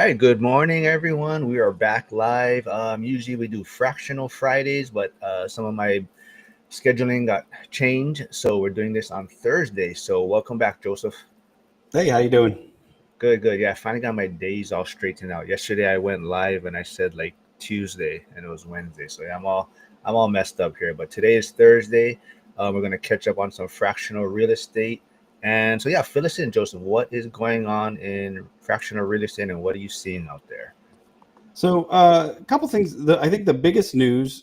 right, good morning, everyone. We are back live. Usually we do fractional Fridays, but some of my scheduling got changed, so we're doing this on Thursday. So welcome back, Joseph. Hey, how you doing? Good, good. Yeah, I finally got my days all straightened out. Yesterday I went live and I said like Tuesday, and it was Wednesday. So yeah, I'm all messed up here. But today is Thursday. We're gonna catch up on some fractional real estate. And so yeah, fill us in, Joseph. What is going on in fractional real estate, and what are you seeing out there? So, a couple things. I think the biggest news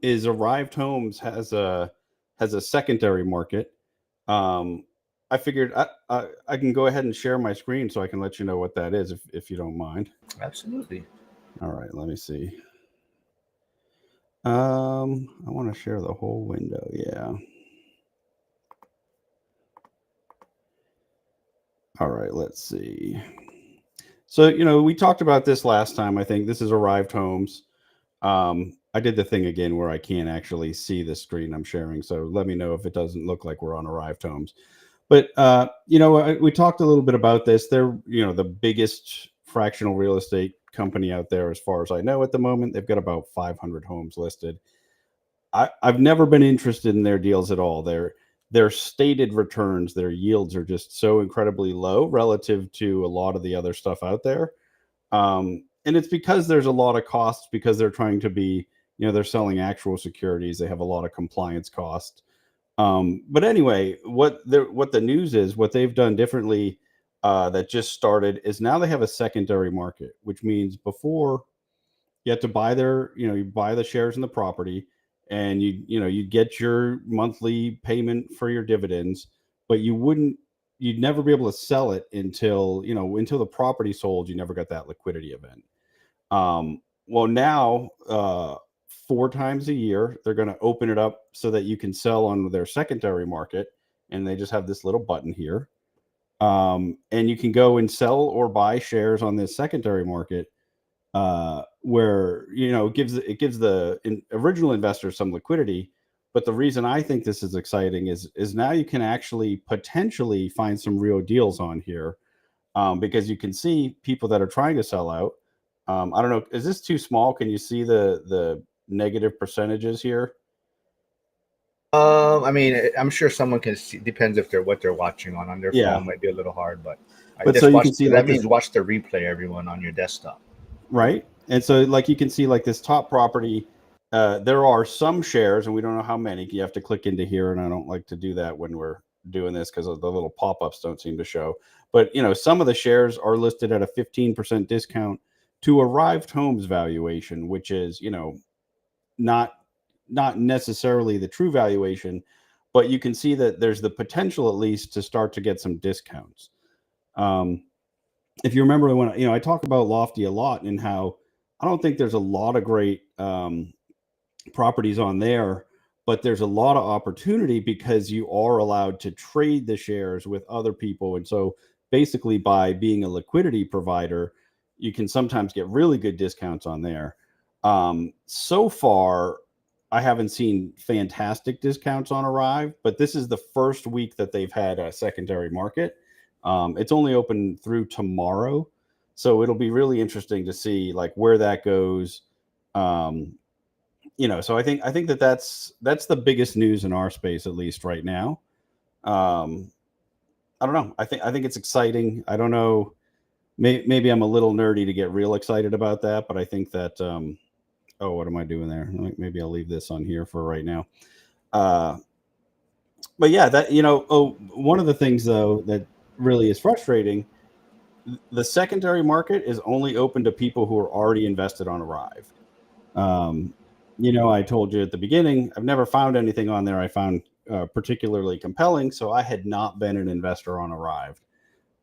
is Arrived Homes has a secondary market. Um, I figured I can go ahead and share my screen so I can let you know what that is if you don't mind. Absolutely. All right, let me see. I want to share the whole window. Yeah. All right, let's see. So, we talked about this last time. I think this is Arrived Homes. I did the thing again where I can't actually see the screen I'm sharing. So let me know if it doesn't look like we're on Arrived Homes. But we talked a little bit about this. They're the biggest fractional real estate company out there, as far as I know at the moment. They've got about 500 homes listed. I've never been interested in their deals at all. Their stated returns, their yields are just so incredibly low relative to a lot of the other stuff out there. And it's because there's a lot of costs because they're trying to be, they're selling actual securities. They have a lot of compliance costs. But anyway, what the news is, what they've done differently that just started is now they have a secondary market, which means before you have to buy you buy the shares in the property, and you get your monthly payment for your dividends, but you'd never be able to sell it until the property sold. You never got that liquidity event. Well, now, 4 times a year, they're going to open it up so that you can sell on their secondary market. And they just have this little button here. And you can go and sell or buy shares on this secondary market, where, it gives the original investor some liquidity. But the reason I think this is exciting is now you can actually potentially find some real deals on here, because you can see people that are trying to sell out. I don't know. Is this too small? Can you see the negative percentages here? I mean, I'm sure someone can see. Depends if they're what they're watching on their Yeah, phone. Might be a little hard, but I but so just you watch. can see That like means this, watch the replay, everyone, on your desktop. right? And so like you can see like this top property. There are some shares, and we don't know how many. You have to click into here, and I don't like to do that when we're doing this because the little pop-ups don't seem to show. But some of the shares are listed at a 15% discount to Arrived Homes valuation, which is not not necessarily the true valuation, but you can see that there's the potential at least to start to get some discounts. Um, if you remember when I talk about Lofty a lot and how I don't think there's a lot of great properties on there, but there's a lot of opportunity because you are allowed to trade the shares with other people, and so basically by being a liquidity provider, you can sometimes get really good discounts on there. So far, I haven't seen fantastic discounts on Arrive, but this is the first week that they've had a secondary market. It's only open through tomorrow, so it'll be really interesting to see like where that goes. Um, so I think that's the biggest news in our space, at least right now. Um, I don't know. I think it's exciting. I don't know. Maybe I'm a little nerdy to get real excited about that, but I think that oh, what am I doing there? Maybe I'll leave this on here for right now. Uh, but yeah, that oh, one of the things though that really is frustrating, the secondary market is only open to people who are already invested on Arrive. Um, I told you at the beginning, I've never found anything on there I found particularly compelling, so I had not been an investor on Arrive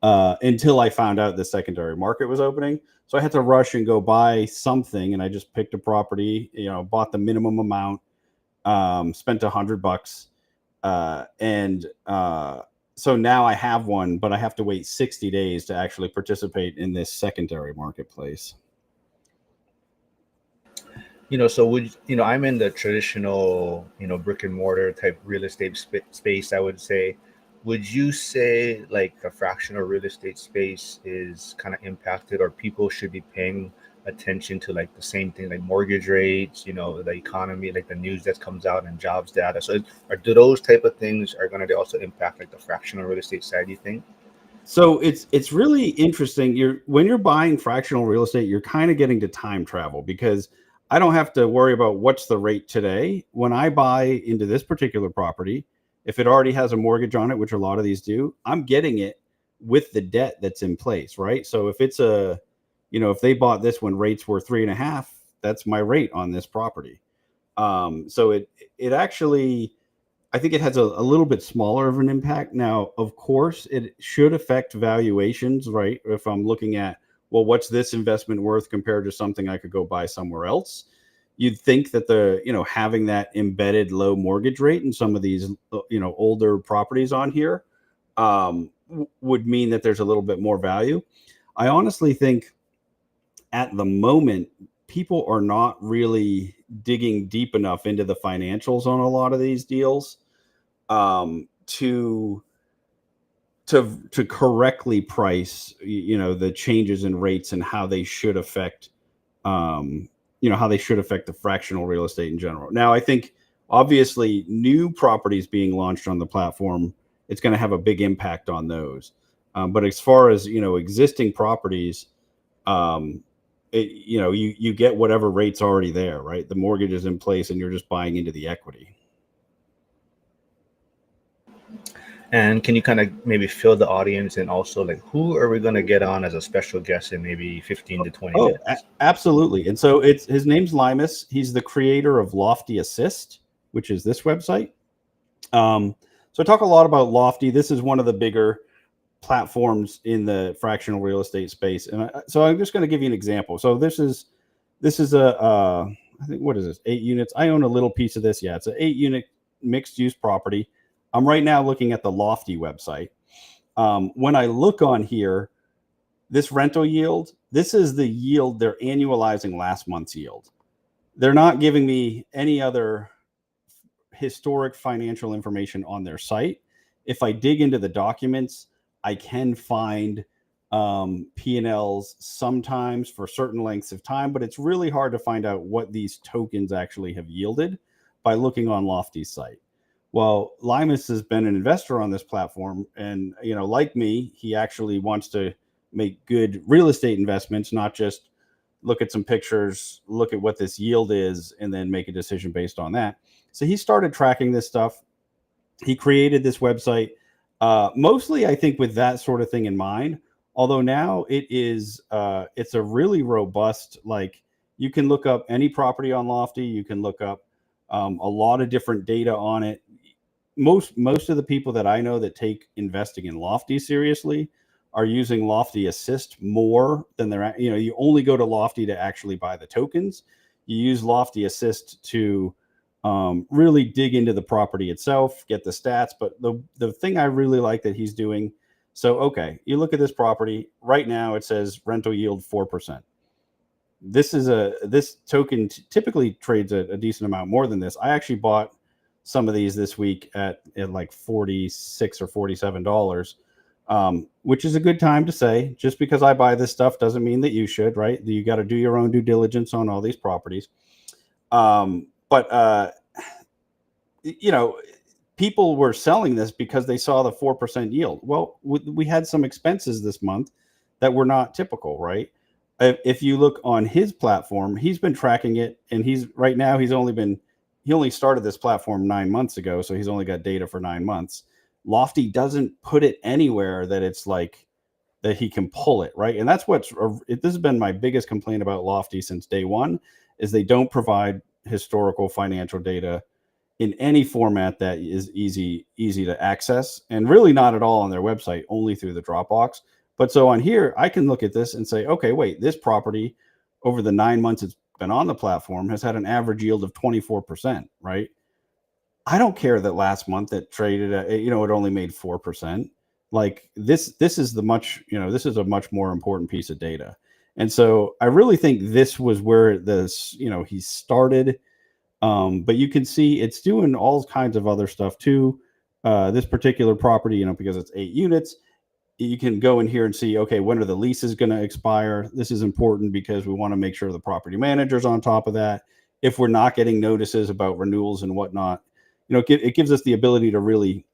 until I found out the secondary market was opening. So I had to rush and go buy something, and I just picked a property, bought the minimum amount, spent $100, and so now I have one, but I have to wait 60 days to actually participate in this secondary marketplace. So I'm in the traditional, brick and mortar type real estate space, I would say. would you say like the fractional real estate space is kind of impacted, or people should be paying attention to like the same thing, like mortgage rates, the economy, like the news that comes out and jobs data? So or do those type of things are going to also impact like the fractional real estate side, you think? So it's really interesting. When you're buying fractional real estate, you're kind of getting to time travel, because I don't have to worry about what's the rate today. When I buy into this particular property, if it already has a mortgage on it, which a lot of these do, I'm getting it with the debt that's in place, right? So if it's if they bought this when rates were 3.5, that's my rate on this property. So it actually, I think it has a little bit smaller of an impact. Now, of course, it should affect valuations, right? If I'm looking at, well, what's this investment worth compared to something I could go buy somewhere else? You'd think that having that embedded low mortgage rate in some of these, older properties on here would mean that there's a little bit more value. I honestly think at the moment, people are not really digging deep enough into the financials on a lot of these deals to correctly price, the changes in rates and how they should affect, the fractional real estate in general. Now, I think obviously new properties being launched on the platform, it's going to have a big impact on those. But as far as, existing properties, you get whatever rate's already there, right? The mortgage is in place and you're just buying into the equity. And can you kind of maybe fill the audience, and also like who are we going to get on as a special guest in maybe 15 to 20 minutes? Absolutely. And so his name's Limas. He's the creator of Lofty Assist, which is this website. So I talk a lot about Lofty. This is one of the bigger platforms in the fractional real estate space. And so I'm just going to give you an example. So this is I think, what is this? 8 units. I own a little piece of this. Yeah, it's an 8-unit mixed use property. I'm right now looking at the Lofty website. When I look on here, this rental yield, this is the yield they're annualizing last month's yield. They're not giving me any other historic financial information on their site. If I dig into the documents, I can find P&Ls sometimes for certain lengths of time, but it's really hard to find out what these tokens actually have yielded by looking on Lofty's site. Well, Limas has been an investor on this platform, and like me, he actually wants to make good real estate investments, not just look at some pictures, look at what this yield is, and then make a decision based on that. So he started tracking this stuff. He created this website, mostly, I think, with that sort of thing in mind. Although now it's a really robust, like, you can look up any property on Lofty. You can look up a lot of different data on it. Most of the people that I know that take investing in Lofty seriously are using Lofty Assist more than you only go to Lofty to actually buy the tokens. You use Lofty Assist to really dig into the property itself, get the stats. But the thing I really like that he's doing, so, okay, you look at this property right now, it says rental yield 4%. This token typically trades a decent amount more than this. I actually bought some of these this week at like $46 or $47, which is a good time to say, just because I buy this stuff doesn't mean that you should, right? You got to do your own due diligence on all these properties. But people were selling this because they saw the 4% yield. Well, we had some expenses this month that were not typical, right? If you look on his platform, he's been tracking it, and he only started this platform 9 months ago, so he's only got data for 9 months. Lofty doesn't put it anywhere that it's like that he can pull it, right? And that's this has been my biggest complaint about Lofty since day one, is they don't provide historical financial data in any format that is easy to access, and really not at all on their website, only through the Dropbox. But so on here, I can look at this and say, okay, wait, this property over the 9 months it's been on the platform has had an average yield of 24%, right? I don't care that last month it traded at, it only made 4%. Like this is a much more important piece of data. And so I really think this was where he started. But you can see it's doing all kinds of other stuff too. this particular property, you know, because it's 8 units, you can go in here and see, okay, when are the leases going to expire? This is important because we want to make sure the property manager's on top of that. If we're not getting notices about renewals and whatnot, you know, it gives us the ability to really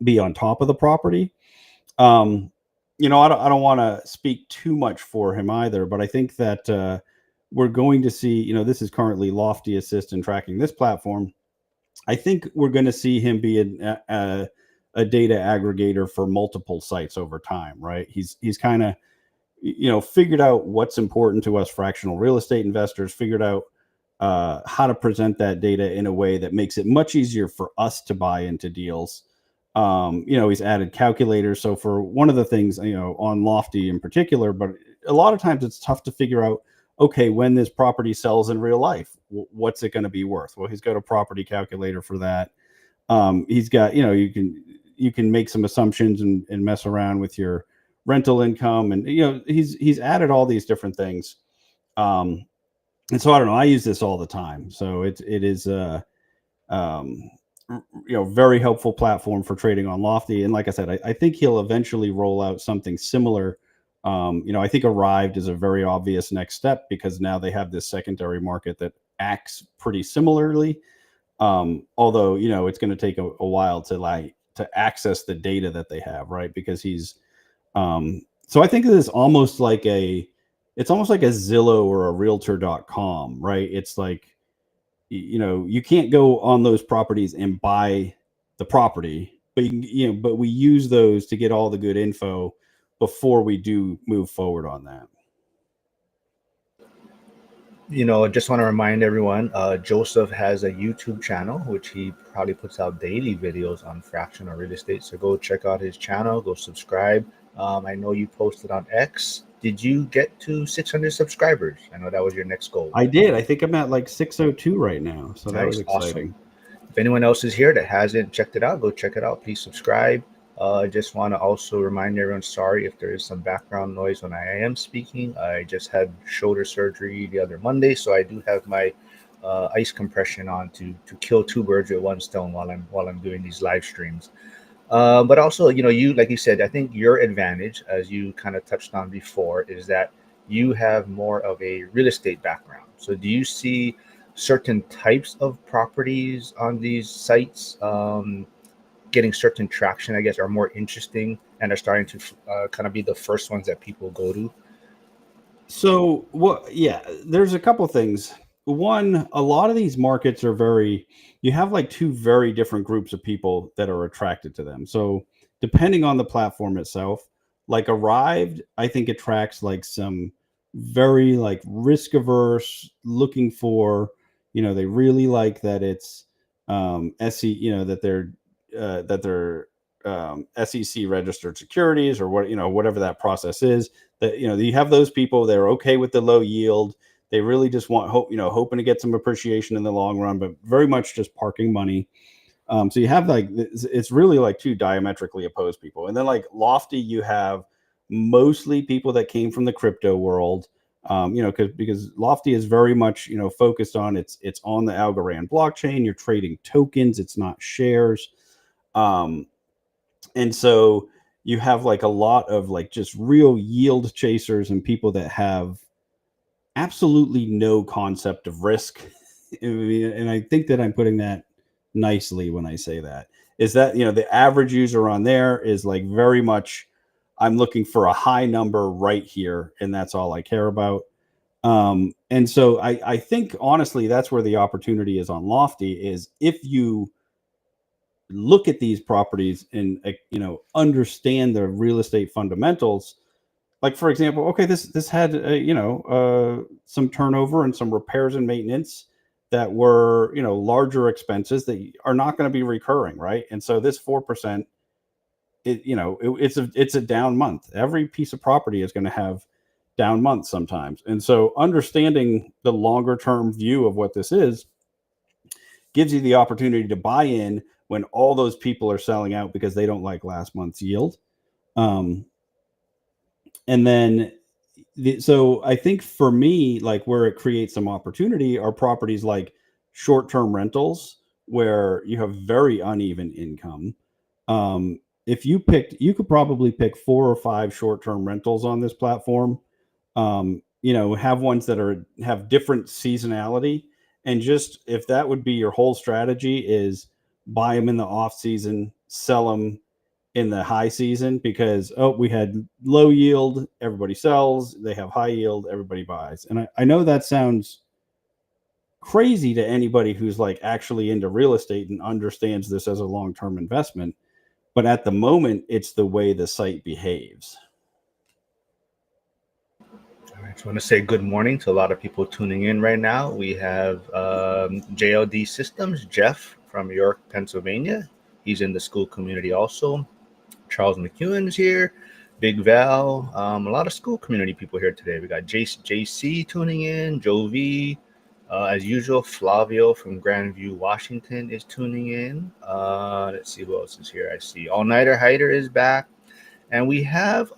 be on top of the property. You know, I don't want to speak too much for him either, but I think that we're going to see, you know, this is currently Lofty Assist in tracking this platform. I think we're going to see him be a data aggregator for multiple sites over time, right? He's kind of, you know, figured out what's important to us fractional real estate investors, figured out how to present that data in a way that makes it much easier for us to buy into deals. You know, he's added calculators. So for one of the things, you know, on Lofty in particular, but a lot of times it's tough to figure out, okay, when this property sells in real life, what's it going to be worth? Well, he's got a property calculator for that. He's got, you know, you can make some assumptions and mess around with your rental income. And, you know, he's added all these different things. And so I don't know, I use this all the time. So it is, you know, very helpful platform for trading on Lofty. And like I said, I think he'll eventually roll out something similar. You know, I think Arrived is a very obvious next step because now they have this secondary market that acts pretty similarly. Although, you know, it's going to take a while to access the data that they have, right? Because he's, so I think it is almost like it's almost like a Zillow or a realtor.com, right? It's like, you know, you can't go on those properties and buy the property, but you know, but we use those to get all the good info before we do move forward on that. You know, just want to remind everyone, Joseph has a YouTube channel, which he probably puts out daily videos on fractional real estate. So go check out his channel, go subscribe. I know you posted on X. Did you get to 600 subscribers? I know that was your next goal. I did. I think I'm at like 602 right now. So that was exciting. Awesome. If anyone else is here that hasn't checked it out, go check it out. Please subscribe. Just want to also remind everyone, sorry if there is some background noise when I am speaking. I just had shoulder surgery the other Monday, so I do have my ice compression on to kill two birds with one stone while I'm doing these live streams. But also, you know, you, like you said, I think your advantage, as you kind of touched on before, is that you have more of a real estate background. So do you see certain types of properties on these sites getting certain traction, I guess, are more interesting and are starting to kind of be the first ones that people go to? So, yeah, there's a couple things. One, a lot of these markets are you have like two very different groups of people that are attracted to them. So, depending on the platform itself, like Arrived, I think attracts like some very like risk averse, looking for, you know, they really like that it's SE, you know, that they're SEC registered securities or what, you know, whatever that process is. That, you know, you have those people, they're okay with the low yield. They really just want hoping to get some appreciation in the long run, but very much just parking money. So you have like, it's really like two diametrically opposed people. And then like Lofty, you have mostly people that came from the crypto world, you know, because Lofty is very much, you know, focused on it's on the Algorand blockchain. You're trading tokens. It's not shares. And so you have like a lot of like just real yield chasers and people that have absolutely no concept of risk. And I think that I'm putting that nicely when I say that, is that, you know, the average user on there is like very much, I'm looking for a high number right here, and that's all I care about. And so I think honestly, that's where the opportunity is on Lofty, is if you look at these properties and, you know, understand the real estate fundamentals. Like, for example, okay, this had you know, some turnover and some repairs and maintenance that were, you know, larger expenses that are not going to be recurring, right? And so this 4%, it's a down month. Every piece of property is going to have down months sometimes, and so understanding the longer term view of what this is gives you the opportunity to buy in when all those people are selling out because they don't like last month's yield. And then, so I think for me, like where it creates some opportunity are properties like short-term rentals, where you have very uneven income. If you picked, you could probably pick 4 or 5 short-term rentals on this platform. Have ones that have different seasonality, and just if that would be your whole strategy, is buy them in the off season, sell them in the high season, because we had low yield, everybody sells. They have high yield, everybody buys. And I know that sounds crazy to anybody who's like actually into real estate and understands this as a long-term investment, but at the moment it's the way the site behaves. I just want to say good morning to a lot of people tuning in right now. We have JLD Systems, Jeff from York, Pennsylvania. He's in the school community also. Charles McEwen's here. Big Val. A lot of school community people here today. We got JC tuning in. Joe V. As usual, Flavio from Grandview, Washington is tuning in. Let's see who else is here. I see All Nighter Hider is back. And we have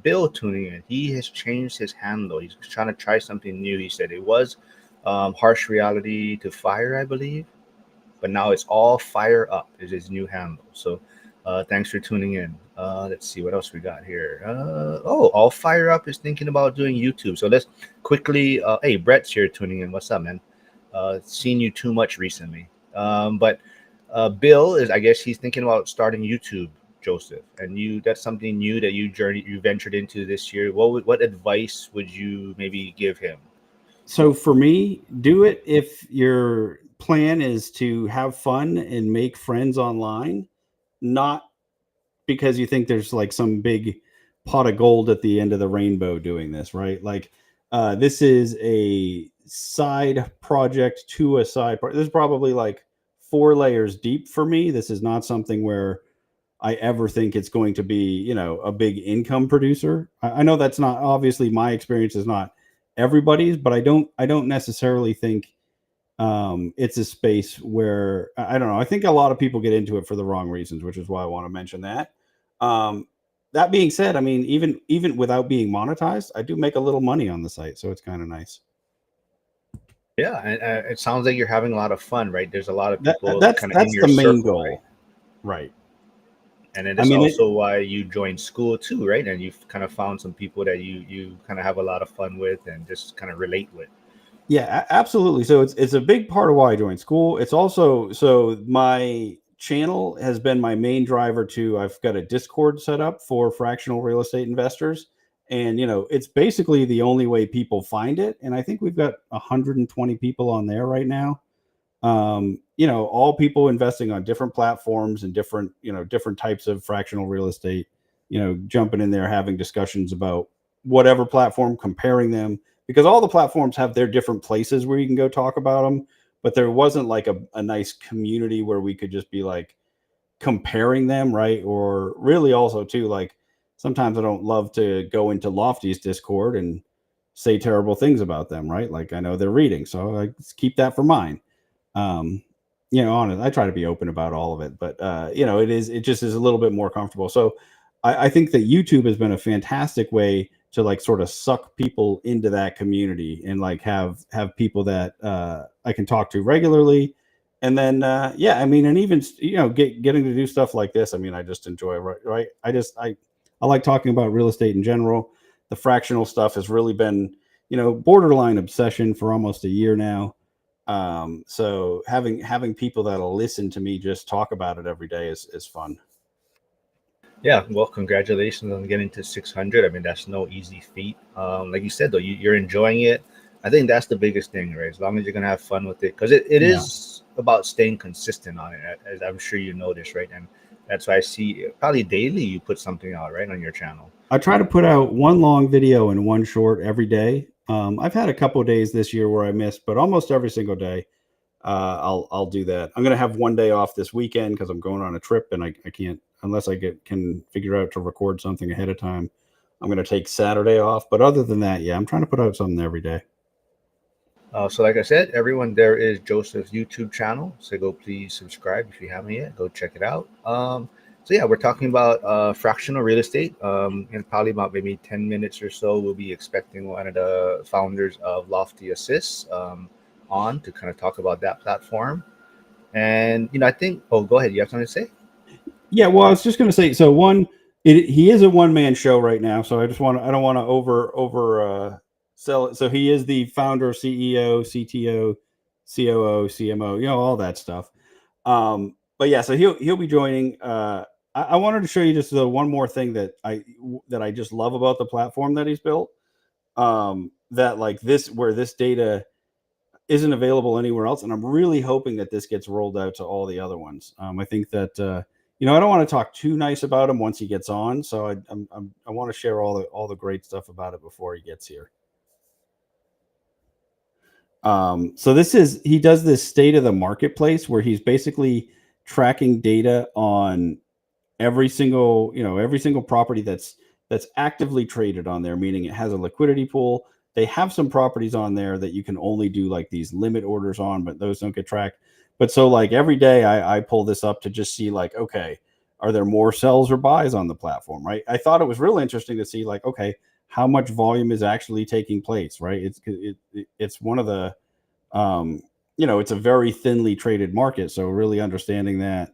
Bill tuning in. He has changed his handle. He's trying to try something new. He said it was Harsh Reality to Fire, I believe. But now it's All Fire Up is his new handle. So thanks for tuning in. Let's see what else we got here. All Fire Up is thinking about doing YouTube. So let's quickly. Hey, Brett's here tuning in. What's up, man? Seen you too much recently. But Bill is, I guess he's thinking about starting YouTube, Joseph. And that's something new that you ventured into this year. What advice would you maybe give him? So for me, do it if your plan is to have fun and make friends online, not because you think there's like some big pot of gold at the end of the rainbow doing this, right? Like this is a side project to a side project. This is probably like 4 layers deep for me. This is not something where I ever think it's going to be, a big income producer. I know that's not, obviously my experience is not everybody's, but I don't necessarily think it's a space where, I don't know. I think a lot of people get into it for the wrong reasons, which is why I want to mention that. That being said, I mean, even without being monetized, I do make a little money on the site, so it's kind of nice. Yeah, and it sounds like you're having a lot of fun, right? There's a lot of people that's kind of in your the main circle, goal, right? And it is also why you joined school too, right? And you've kind of found some people that you kind of have a lot of fun with and just kind of relate with. Yeah, absolutely. So it's a big part of why I joined school. It's also, so my channel has been my main driver to, I've got a Discord set up for fractional real estate investors. And, it's basically the only way people find it. And I think we've got 120 people on there right now. All people investing on different platforms and different types of fractional real estate, jumping in there, having discussions about whatever platform, comparing them, because all the platforms have their different places where you can go talk about them. But there wasn't like a nice community where we could just be like comparing them, right? Or really also too, like sometimes I don't love to go into Lofty's Discord and say terrible things about them, right? Like I know they're reading, so I keep that for mine. Honest, I try to be open about all of it, but it just is a little bit more comfortable. So I think that YouTube has been a fantastic way to like sort of suck people into that community and like have people that I can talk to regularly. And then and even getting to do stuff like this. I mean, I just enjoy, right? I like talking about real estate in general. The fractional stuff has really been, borderline obsession for almost a year now. So having people that'll listen to me just talk about it every day is fun. Yeah, well, congratulations on getting to 600. I mean, that's no easy feat. Like you said, though, you're enjoying it. I think that's the biggest thing, right? As long as you're going to have fun with it, because it is about staying consistent on it, as I'm sure you notice, right? And that's why I see probably daily you put something out, right, on your channel. I try to put out one long video and one short every day. I've had a couple of days this year where I missed, but almost every single day, I'll do that. I'm going to have one day off this weekend because I'm going on a trip and I can't, unless I can figure out to record something ahead of time. I'm going to take Saturday off. But other than that, yeah, I'm trying to put out something every day. So like I said, everyone, there is Joseph's YouTube channel. So go please subscribe if you haven't yet. Go check it out. So yeah, we're talking about fractional real estate. In probably about maybe 10 minutes or so, we'll be expecting one of the founders of Lofty Assist on to kind of talk about that platform. And I think, go ahead. You have something to say? Yeah, well, I was just going to say, so he is a one-man show right now, so I don't want to over sell it. So he is the founder, CEO, CTO, COO, CMO, all that stuff. But yeah, so he'll be joining. I wanted to show you just one more thing that I just love about the platform that he's built. That like this, where this data isn't available anywhere else, and I'm really hoping that this gets rolled out to all the other ones. I think that I don't want to talk too nice about him once he gets on, so I want to share all the great stuff about it before he gets here. So he does this state of the marketplace where he's basically tracking data on every single property that's actively traded on there, meaning it has a liquidity pool. They have some properties on there that you can only do like these limit orders on, but those don't get tracked. But so like every day I pull this up to just see like, okay, are there more sells or buys on the platform, right? I thought it was real interesting to see like, okay, how much volume is actually taking place, right? It's one of the, it's a very thinly traded market. So really understanding that,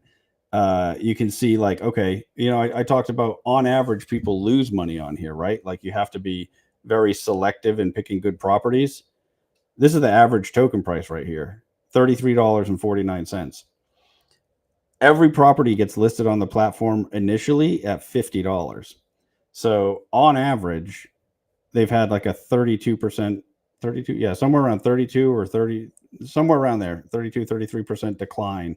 you can see like, okay, I talked about on average, people lose money on here, right? Like you have to be very selective in picking good properties. This is the average token price right here, $33.49. Every property gets listed on the platform initially at $50. So on average, they've had like a 32%, somewhere around 32 or 30, somewhere around there, 32, 33% decline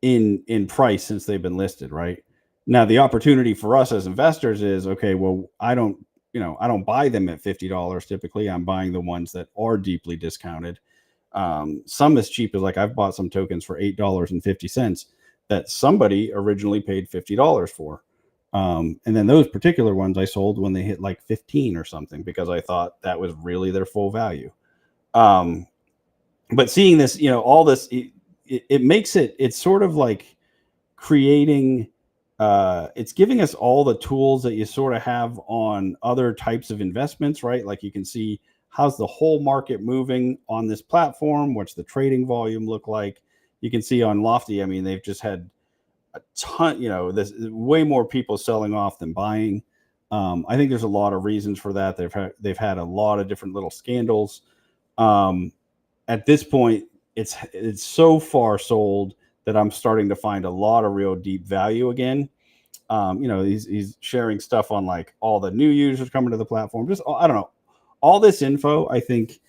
in price since they've been listed, right? Now, the opportunity for us as investors is, okay, well, I don't buy them at $50 typically. I'm buying the ones that are deeply discounted. Some as cheap as like I've bought some tokens for $8.50 that somebody originally paid $50 for. And then those particular ones I sold when they hit like 15 or something because I thought that was really their full value. But seeing this, all this, it makes it's sort of like creating, it's giving us all the tools that you sort of have on other types of investments, right? Like you can see how's the whole market moving on this platform, what's the trading volume look like. You can see on Lofty, I mean, they've just had a ton, there's way more people selling off than buying. I think there's a lot of reasons for that. They've had a lot of different little scandals. At this point, it's so far sold that I'm starting to find a lot of real deep value again. He's sharing stuff on like all the new users coming to the platform. Just, I don't know, all this info I think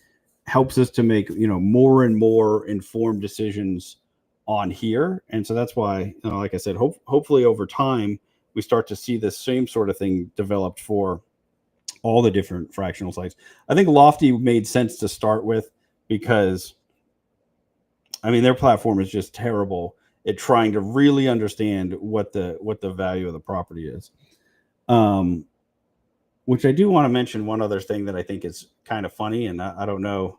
helps us to make more and more informed decisions on here. And so that's why, like I said, hopefully over time we start to see this same sort of thing developed for all the different fractional sites. I think Lofty made sense to start with because I mean their platform is just terrible at trying to really understand what the value of the property is. Which I do want to mention one other thing that I think is kind of funny, and I don't know.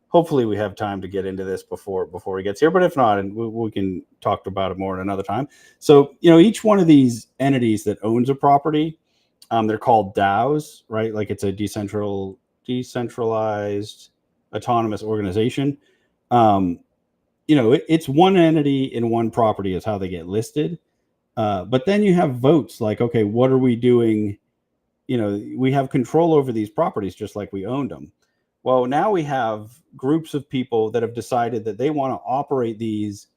Hopefully we have time to get into this before he gets here, but if not, and we can talk about it more at another time. So, each one of these entities that owns a property, they're called DAOs, right? Like it's a decentralized autonomous organization. It's one entity in one property is how they get listed. But then you have votes like, okay, what are we doing? We have control over these properties just like we owned them. Well, now we have groups of people that have decided that they want to operate these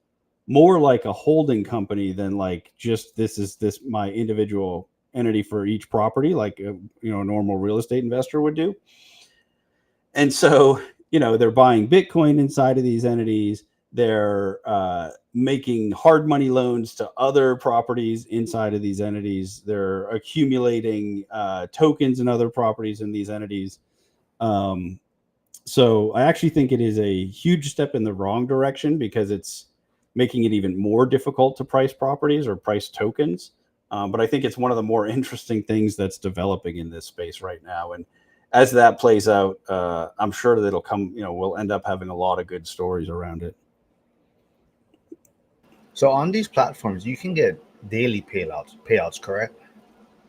more like a holding company than like just this my individual entity for each property, like a normal real estate investor would do. And so, they're buying Bitcoin inside of these entities. They're making hard money loans to other properties inside of these entities. They're accumulating tokens and other properties in these entities. So I actually think it is a huge step in the wrong direction because it's making it even more difficult to price properties or price tokens. But I think it's one of the more interesting things that's developing in this space right now. And as that plays out, I'm sure that it'll come, we'll end up having a lot of good stories around it. So on these platforms, you can get daily payouts, correct?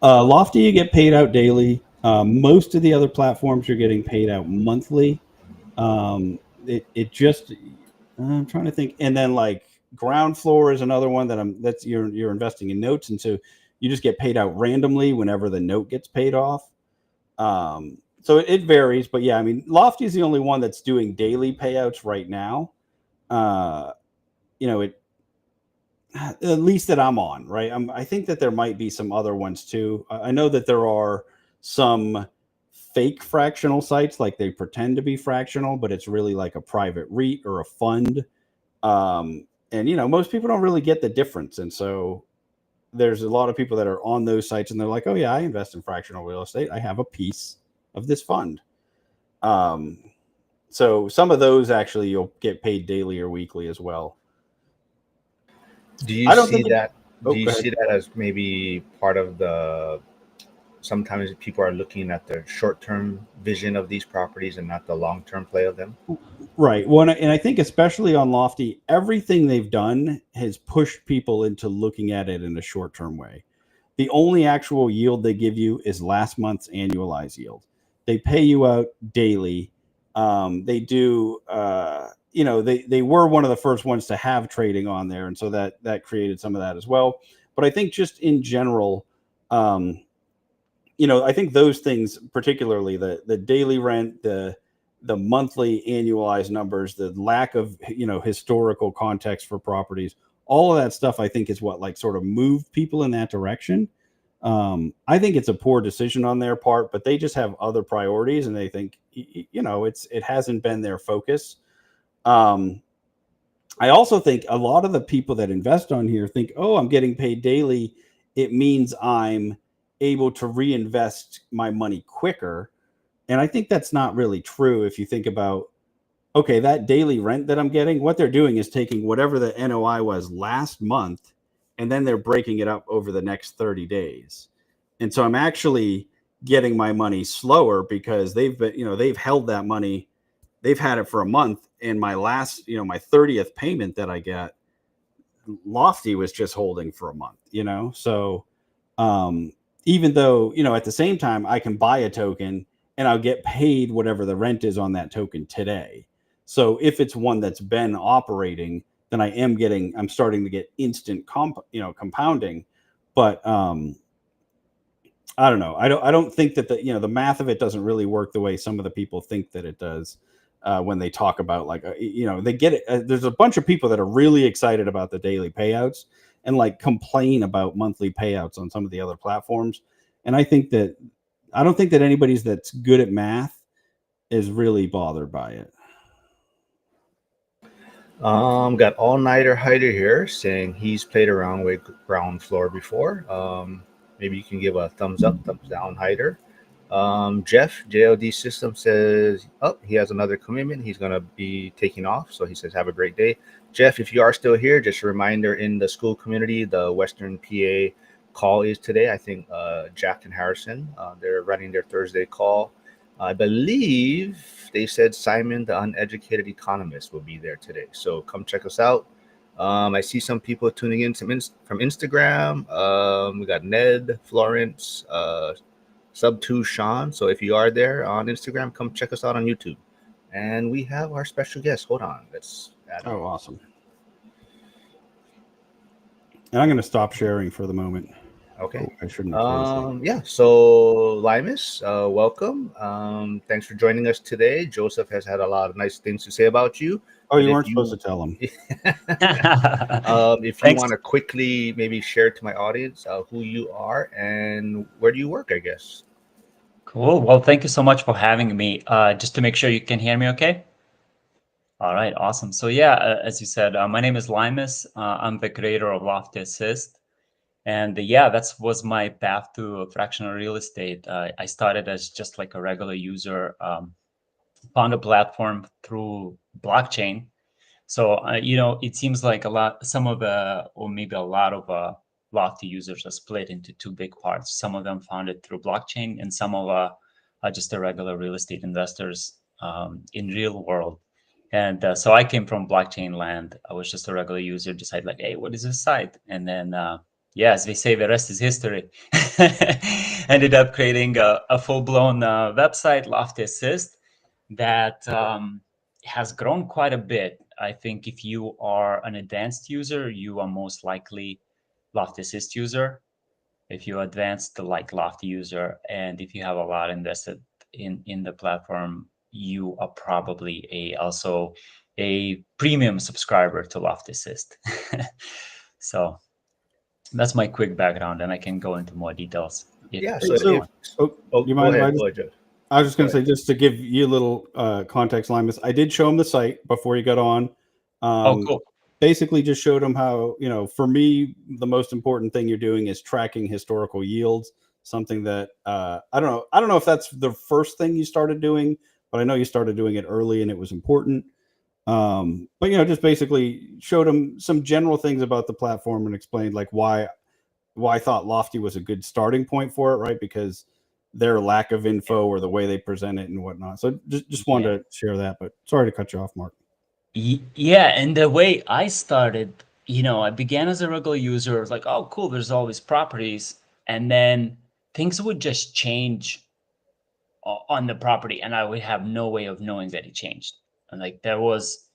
Lofty, you get paid out daily. Most of the other platforms, you're getting paid out monthly. I'm trying to think. And then like Ground floor is another one that you're investing in notes, and so you just get paid out randomly whenever the note gets paid off. So it varies, but yeah, I mean, Lofty is the only one that's doing daily payouts right now. It at least that I'm on, right? I think that there might be some other ones too. I know that there are some fake fractional sites, like they pretend to be fractional, but it's really like a private REIT or a fund. And most people don't really get the difference, and so there's a lot of people that are on those sites and they're like, oh yeah, I invest in fractional real estate, I have a piece of this fund. So some of those actually you'll get paid daily or weekly as well. Do you see that? Do you see that as maybe part of the? Sometimes people are looking at the short-term vision of these properties and not the long-term play of them. Right. Well, and I think especially on Lofty, everything they've done has pushed people into looking at it in a short-term way. The only actual yield they give you is last month's annualized yield. They pay you out daily. They do. They were one of the first ones to have trading on there, and so that created some of that as well. But I think just in general, I think those things, particularly the daily rent, the monthly annualized numbers, the lack of historical context for properties, all of that stuff, I think is what like sort of moved people in that direction. I think it's a poor decision on their part, but they just have other priorities, and they think it hasn't been their focus. I also think a lot of the people that invest on here think, oh, I'm getting paid daily, it means I'm able to reinvest my money quicker. And I think that's not really true. If you think about, okay, that daily rent that I'm getting, what they're doing is taking whatever the NOI was last month, and then they're breaking it up over the next 30 days. And so I'm actually getting my money slower because they've held that money. They've had it for a month. And my last, my 30th payment that I get, Lofty was just holding for a month, So even though, at the same time, I can buy a token and I'll get paid whatever the rent is on that token today. So if it's one that's been operating, then I'm starting to get instant compounding. But I don't know. I don't think that the math of it doesn't really work the way some of the people think that it does when they talk about they get it. There's a bunch of people that are really excited about the daily payouts and like complain about monthly payouts on some of the other platforms. And I don't think that anybody that's good at math is really bothered by it. Got All Nighter Hider here saying he's played around with ground floor before. Maybe you can give a thumbs up, thumbs down, Hider. Jeff, JLD System says, he has another commitment. He's going to be taking off. So he says, have a great day. Jeff, if you are still here, just a reminder, in the school community, the Western PA call is today. I think Jack and Harrison, they're running their Thursday call. I believe they said Simon, the Uneducated Economist, will be there today. So come check us out. I see some people tuning in from Instagram. We got Ned, Florence, Sub2 Sean. So if you are there on Instagram, come check us out on YouTube. And we have our special guest. Hold on. Let's add Oh, awesome. And I'm going to stop sharing for the moment. Okay. I shouldn't. Yeah. So Limas, welcome. Thanks for joining us today. Joseph has had a lot of nice things to say about you. Oh, you weren't supposed to tell him. If you want to quickly maybe share to my audience who you are and where do you work, I guess. Cool. Well, thank you so much for having me. Just to make sure you can hear me okay? All right, awesome. So yeah, as you said, my name is Limas. I'm the creator of Lofty Assist. And yeah, that was my path to fractional real estate. I started as just like a regular user, found a platform through blockchain. So, it seems like a lot of Lofty users are split into two big parts. Some of them found it through blockchain, and some of are just the regular real estate investors in real world. And so I came from blockchain land. I was just a regular user, decided like, hey, what is this site? And then, as they say, the rest is history. Ended up creating a full-blown website, Lofty Assist, that has grown quite a bit. I think if you are an advanced user, you are most likely Lofty Assist user. If you're advanced, like Lofty user, and if you have a lot invested in the platform, you are probably also a premium subscriber to Lofty Assist. So that's my quick background, and I can go into more details if Yeah. Hey, So you so, if want. oh, oh, you go mind if I ahead, just? go ahead, Joe. I was just Go going to ahead. say, just to give you a little context, Limus, I did show him the site before you got on. Oh, cool. Basically, just showed him how, for me, the most important thing you're doing is tracking historical yields. Something that I don't know. I don't know if that's the first thing you started doing, but I know you started doing it early and it was important. But just basically showed him some general things about the platform and explained like why I thought Lofty was a good starting point for it, right? Because their lack of info or the way they present it and whatnot. So just Yeah. wanted to share that, but sorry to cut you off, Mark. Yeah, and the way I started, I began as a regular user. I was like, oh, cool, there's all these properties. And then things would just change on the property, and I would have no way of knowing that it changed. And like there was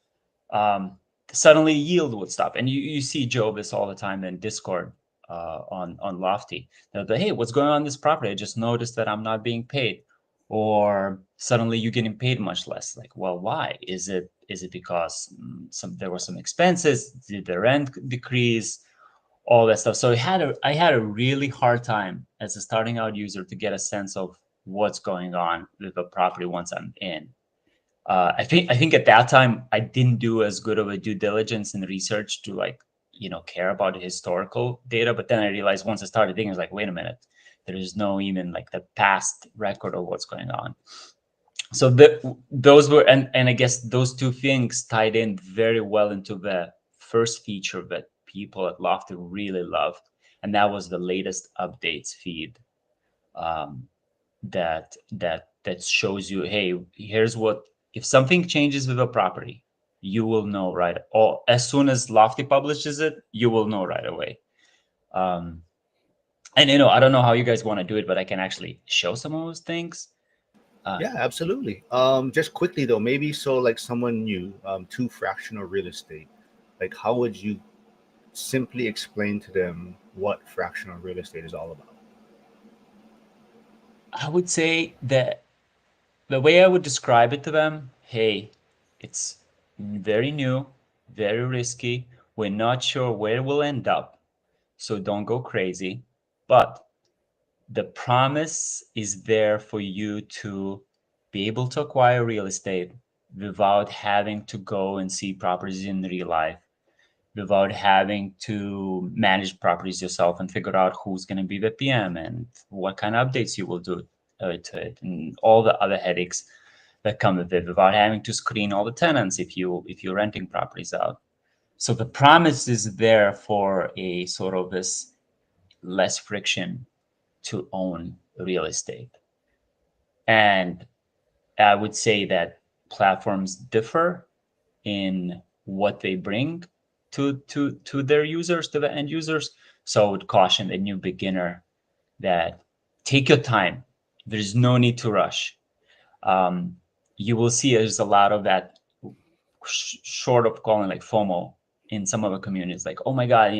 suddenly yield would stop. And you see Joe this all the time in Discord on Lofty. They'll be, hey, what's going on in this property? I just noticed that I'm not being paid. Or suddenly you're getting paid much less. Like, well, why? Is it because there were some expenses? Did the rent decrease? All that stuff. So I had a really hard time as a starting out user to get a sense of what's going on with the property once I'm in. I think at that time I didn't do as good of a due diligence and research to care about the historical data. But then I realized once I started thinking, I was like, wait a minute, there is no even like the past record of what's going on. So those were and I guess those two things tied in very well into the first feature that people at Lofty really loved, and that was the latest updates feed. That shows you, hey, here's what, if something changes with a property, you will know right, or as soon as Lofty publishes it, you will know right away. And I don't know how you guys want to do it, but I can actually show some of those things. Yeah, absolutely. Just quickly though, maybe so like someone new to fractional real estate, like how would you simply explain to them what fractional real estate is all about? I would say that the way I would describe it to them, hey, it's very new, very risky. We're not sure where we'll end up, so don't go crazy. But the promise is there for you to be able to acquire real estate without having to go and see properties in real life, without having to manage properties yourself and figure out who's going to be the PM and what kind of updates you will do to it, and all the other headaches that come with it, without having to screen all the tenants if you're renting properties out. So the promise is there for a sort of this less friction to own real estate. And I would say that platforms differ in what they bring to their users, to the end users. So I would caution a new beginner that take your time. There's no need to rush. You will see there's a lot of that short of calling like FOMO in some of the communities. Like, oh my God,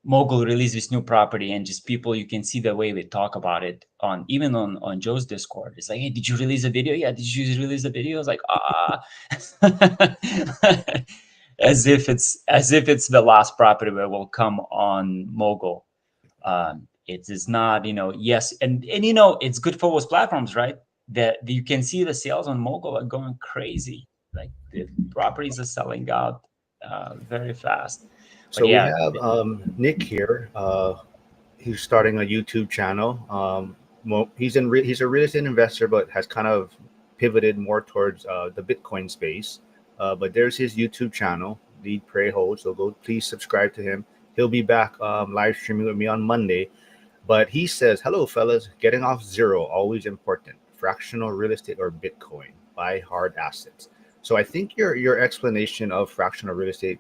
Mogul released this new property, and just people, you can see the way they talk about it even on Joe's Discord. It's like, hey, did you release a video? Yeah, did you release a video? I was like, as if it's the last property that will come on Mogul. It is not, yes, and it's good for those platforms, right? That you can see the sales on Mogul are going crazy. Like the properties are selling out very fast. But So we yeah, have Nick here. He's starting a YouTube channel. He's a real estate investor, but has kind of pivoted more towards the Bitcoin space. But there's his YouTube channel, Lead Pray Hold. So go please subscribe to him. He'll be back live streaming with me on Monday. But he says, "Hello, fellas. Getting off zero always important. Fractional real estate or Bitcoin. Buy hard assets." So I think your explanation of fractional real estate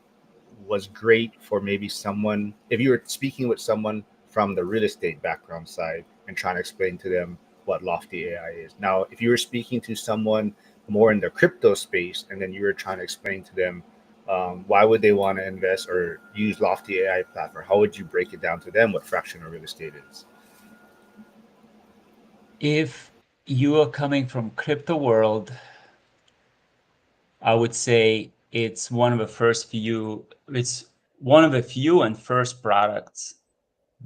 was great for maybe someone, if you were speaking with someone from the real estate background side and trying to explain to them what Lofty AI is. Now, if you were speaking to someone more in the crypto space, and then you were trying to explain to them why would they want to invest or use Lofty AI platform, how would you break it down to them what fractional real estate is? If you are coming from crypto world, I would say it's one of the few and first products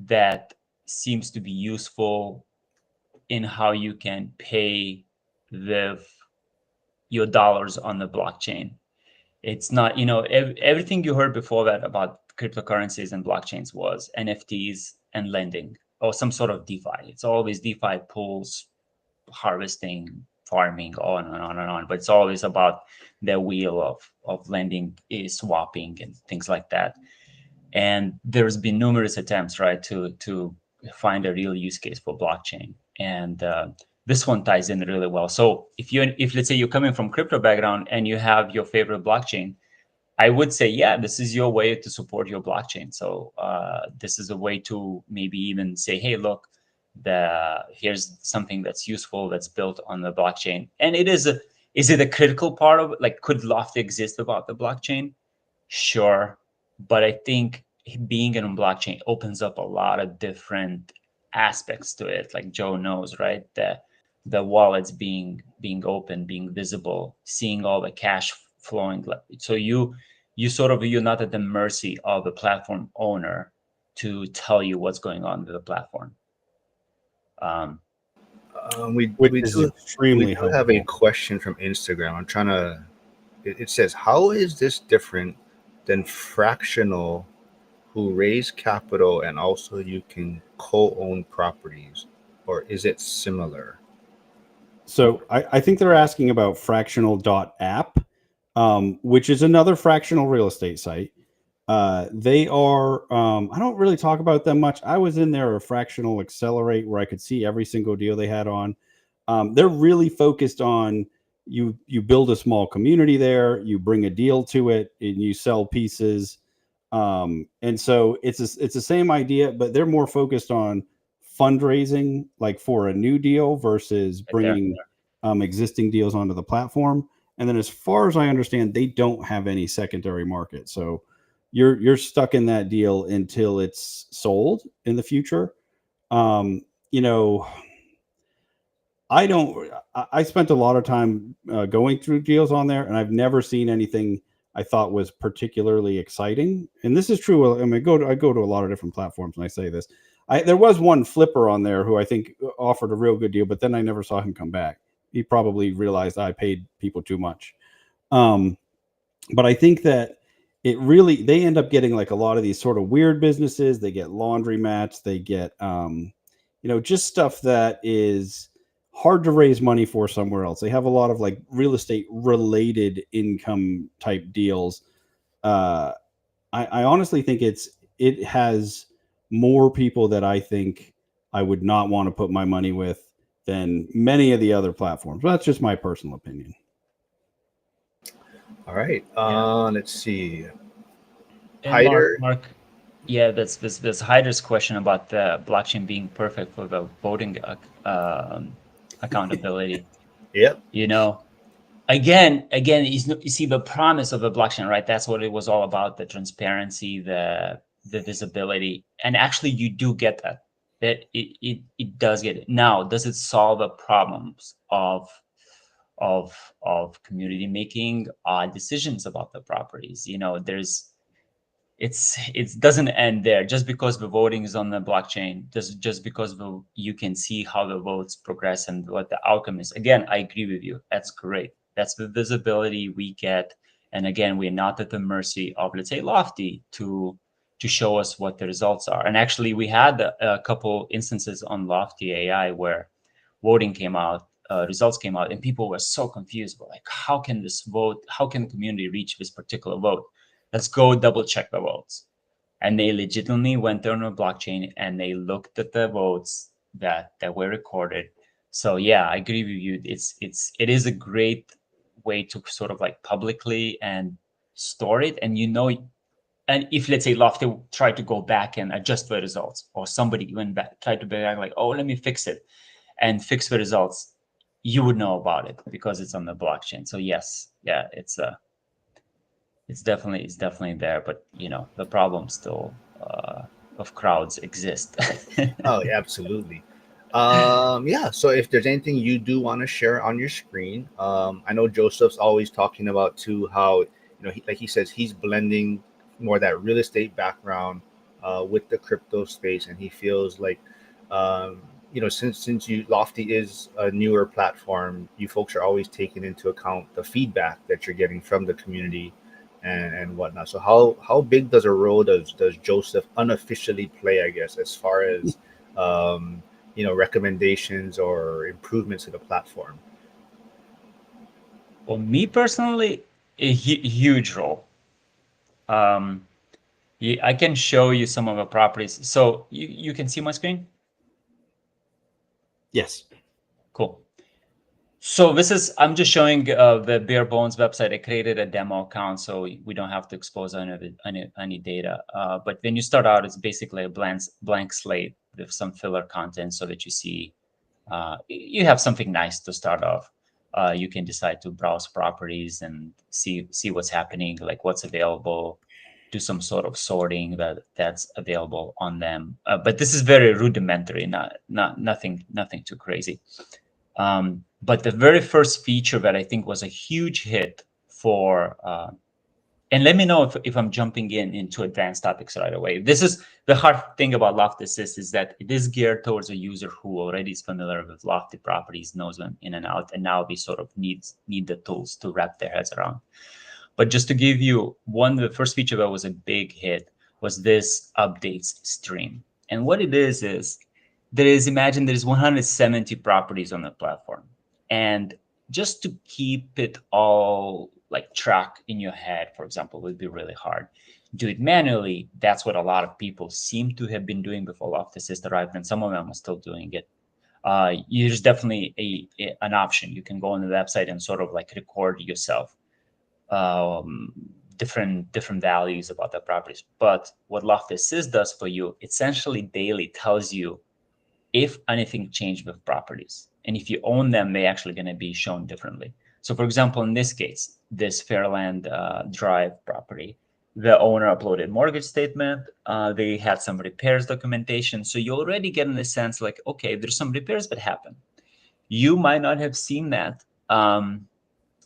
that seems to be useful in how you can pay with your dollars on the blockchain. It's not, everything you heard before that about cryptocurrencies and blockchains was NFTs and lending or some sort of DeFi. It's always DeFi pools, harvesting, farming, on and on and on. But it's always about the wheel of lending, swapping, and things like that. And there's been numerous attempts, right, to find a real use case for blockchain. And this one ties in really well. So if let's say you're coming from crypto background and you have your favorite blockchain, I would say, yeah, this is your way to support your blockchain. So this is a way to maybe even say, hey, look, here's something that's useful that's built on the blockchain. And is it a critical part of it? Like, could Lofty exist without the blockchain? Sure. But I think being in a blockchain opens up a lot of different aspects to it. Like Joe knows, right? The wallets being open, being visible, seeing all the cash flowing. So you're not at the mercy of the platform owner to tell you what's going on with the platform. We extremely do have a question from Instagram. I'm trying to. It says, "How is this different than fractional, who raise capital and also you can co-own properties, or is it similar?" So I think they're asking about fractional.app, which is another fractional real estate site. They are, I don't really talk about them much. I was in there, a fractional accelerate, where I could see every single deal they had on. They're really focused on you build a small community there, you bring a deal to it, and you sell pieces. And so it's the same idea, but they're more focused on fundraising, like for a new deal versus bringing existing deals onto the platform. And then as far as I understand, they don't have any secondary market. So you're stuck in that deal until it's sold in the future. I spent a lot of time going through deals on there, and I've never seen anything I thought was particularly exciting. And this is true. I mean, I go to a lot of different platforms and I say this. There was one flipper on there who I think offered a real good deal, but then I never saw him come back. He probably realized I paid people too much. But I think that they end up getting like a lot of these sort of weird businesses. They get laundromats. They get, just stuff that is hard to raise money for somewhere else. They have a lot of like real estate related income type deals. I honestly think it has more people that I think I would not want to put my money with than many of the other platforms. But that's just my personal opinion. All right. Let's see. Hyder. Mark, yeah, that's Hyder's question about the blockchain being perfect for the voting accountability. Yep. Again, you see the promise of the blockchain, right? That's what it was all about: the transparency, the visibility, and actually, you do get that. That it does get it. Now, does it solve the problems of community making decisions about the properties? It doesn't end there. Just because the voting is on the blockchain, just because you can see how the votes progress and what the outcome is. Again, I agree with you. That's great. That's the visibility we get. And again, we're not at the mercy of, let's say, Lofty to show us what the results are. And actually, we had a couple instances on Lofty AI where voting came out, results came out, and people were so confused. Like, how can the community reach this particular vote? Let's go double check the votes. And they legitimately went on a blockchain and they looked at the votes that were recorded. So yeah, I agree with you. It is a great way to sort of like publicly and store it. And and if, let's say, Lofty tried to go back and adjust the results, or somebody went back, tried to be like, oh, let me fix it. and fix the results, you would know about it because it's on the blockchain. So yes, yeah, it's definitely there, but the problem still of crowds exist. Oh, yeah, absolutely. Yeah. So if there's anything you do want to share on your screen, I know Joseph's always talking about too how like he says he's blending more that real estate background with the crypto space, and he feels like since you Lofty is a newer platform, you folks are always taking into account the feedback that you're getting from the community and whatnot. So how big does a role does Joseph unofficially play, I guess, as far as recommendations or improvements to the platform? Well, me personally, a huge role. I can show you some of the properties. So you can see my screen? Yes. Cool. So I'm just showing the Bare Bones website. I created a demo account so we don't have to expose any data. But when you start out, it's basically a blank slate with some filler content so that you see you have something nice to start off. You can decide to browse properties and see what's happening, like what's available, do some sort of sorting that's available on them. But this is very rudimentary, nothing too crazy. But the very first feature that I think was a huge hit for, and let me know if I'm jumping into advanced topics right away. This is the hard thing about Lofty Assist, is that it is geared towards a user who already is familiar with Lofty properties, knows them in and out, and now they sort of need the tools to wrap their heads around. But just to give you the first feature that was a big hit was this updates stream. And what it is imagine there's 170 properties on the platform. And just to keep it all like track in your head, for example, would be really hard. Do it manually. That's what a lot of people seem to have been doing before Lofty Assist arrived, and some of them are still doing it. There's definitely an option. You can go on the website and sort of like record yourself different values about the properties. But what Lofty Assist does for you, essentially daily tells you if anything changed with properties. And if you own them, they're actually going to be shown differently. So for example, in this case, this Fairland Drive property, the owner uploaded mortgage statement. They had some repairs documentation. So you already get in a sense like, okay, there's some repairs that happen. You might not have seen that.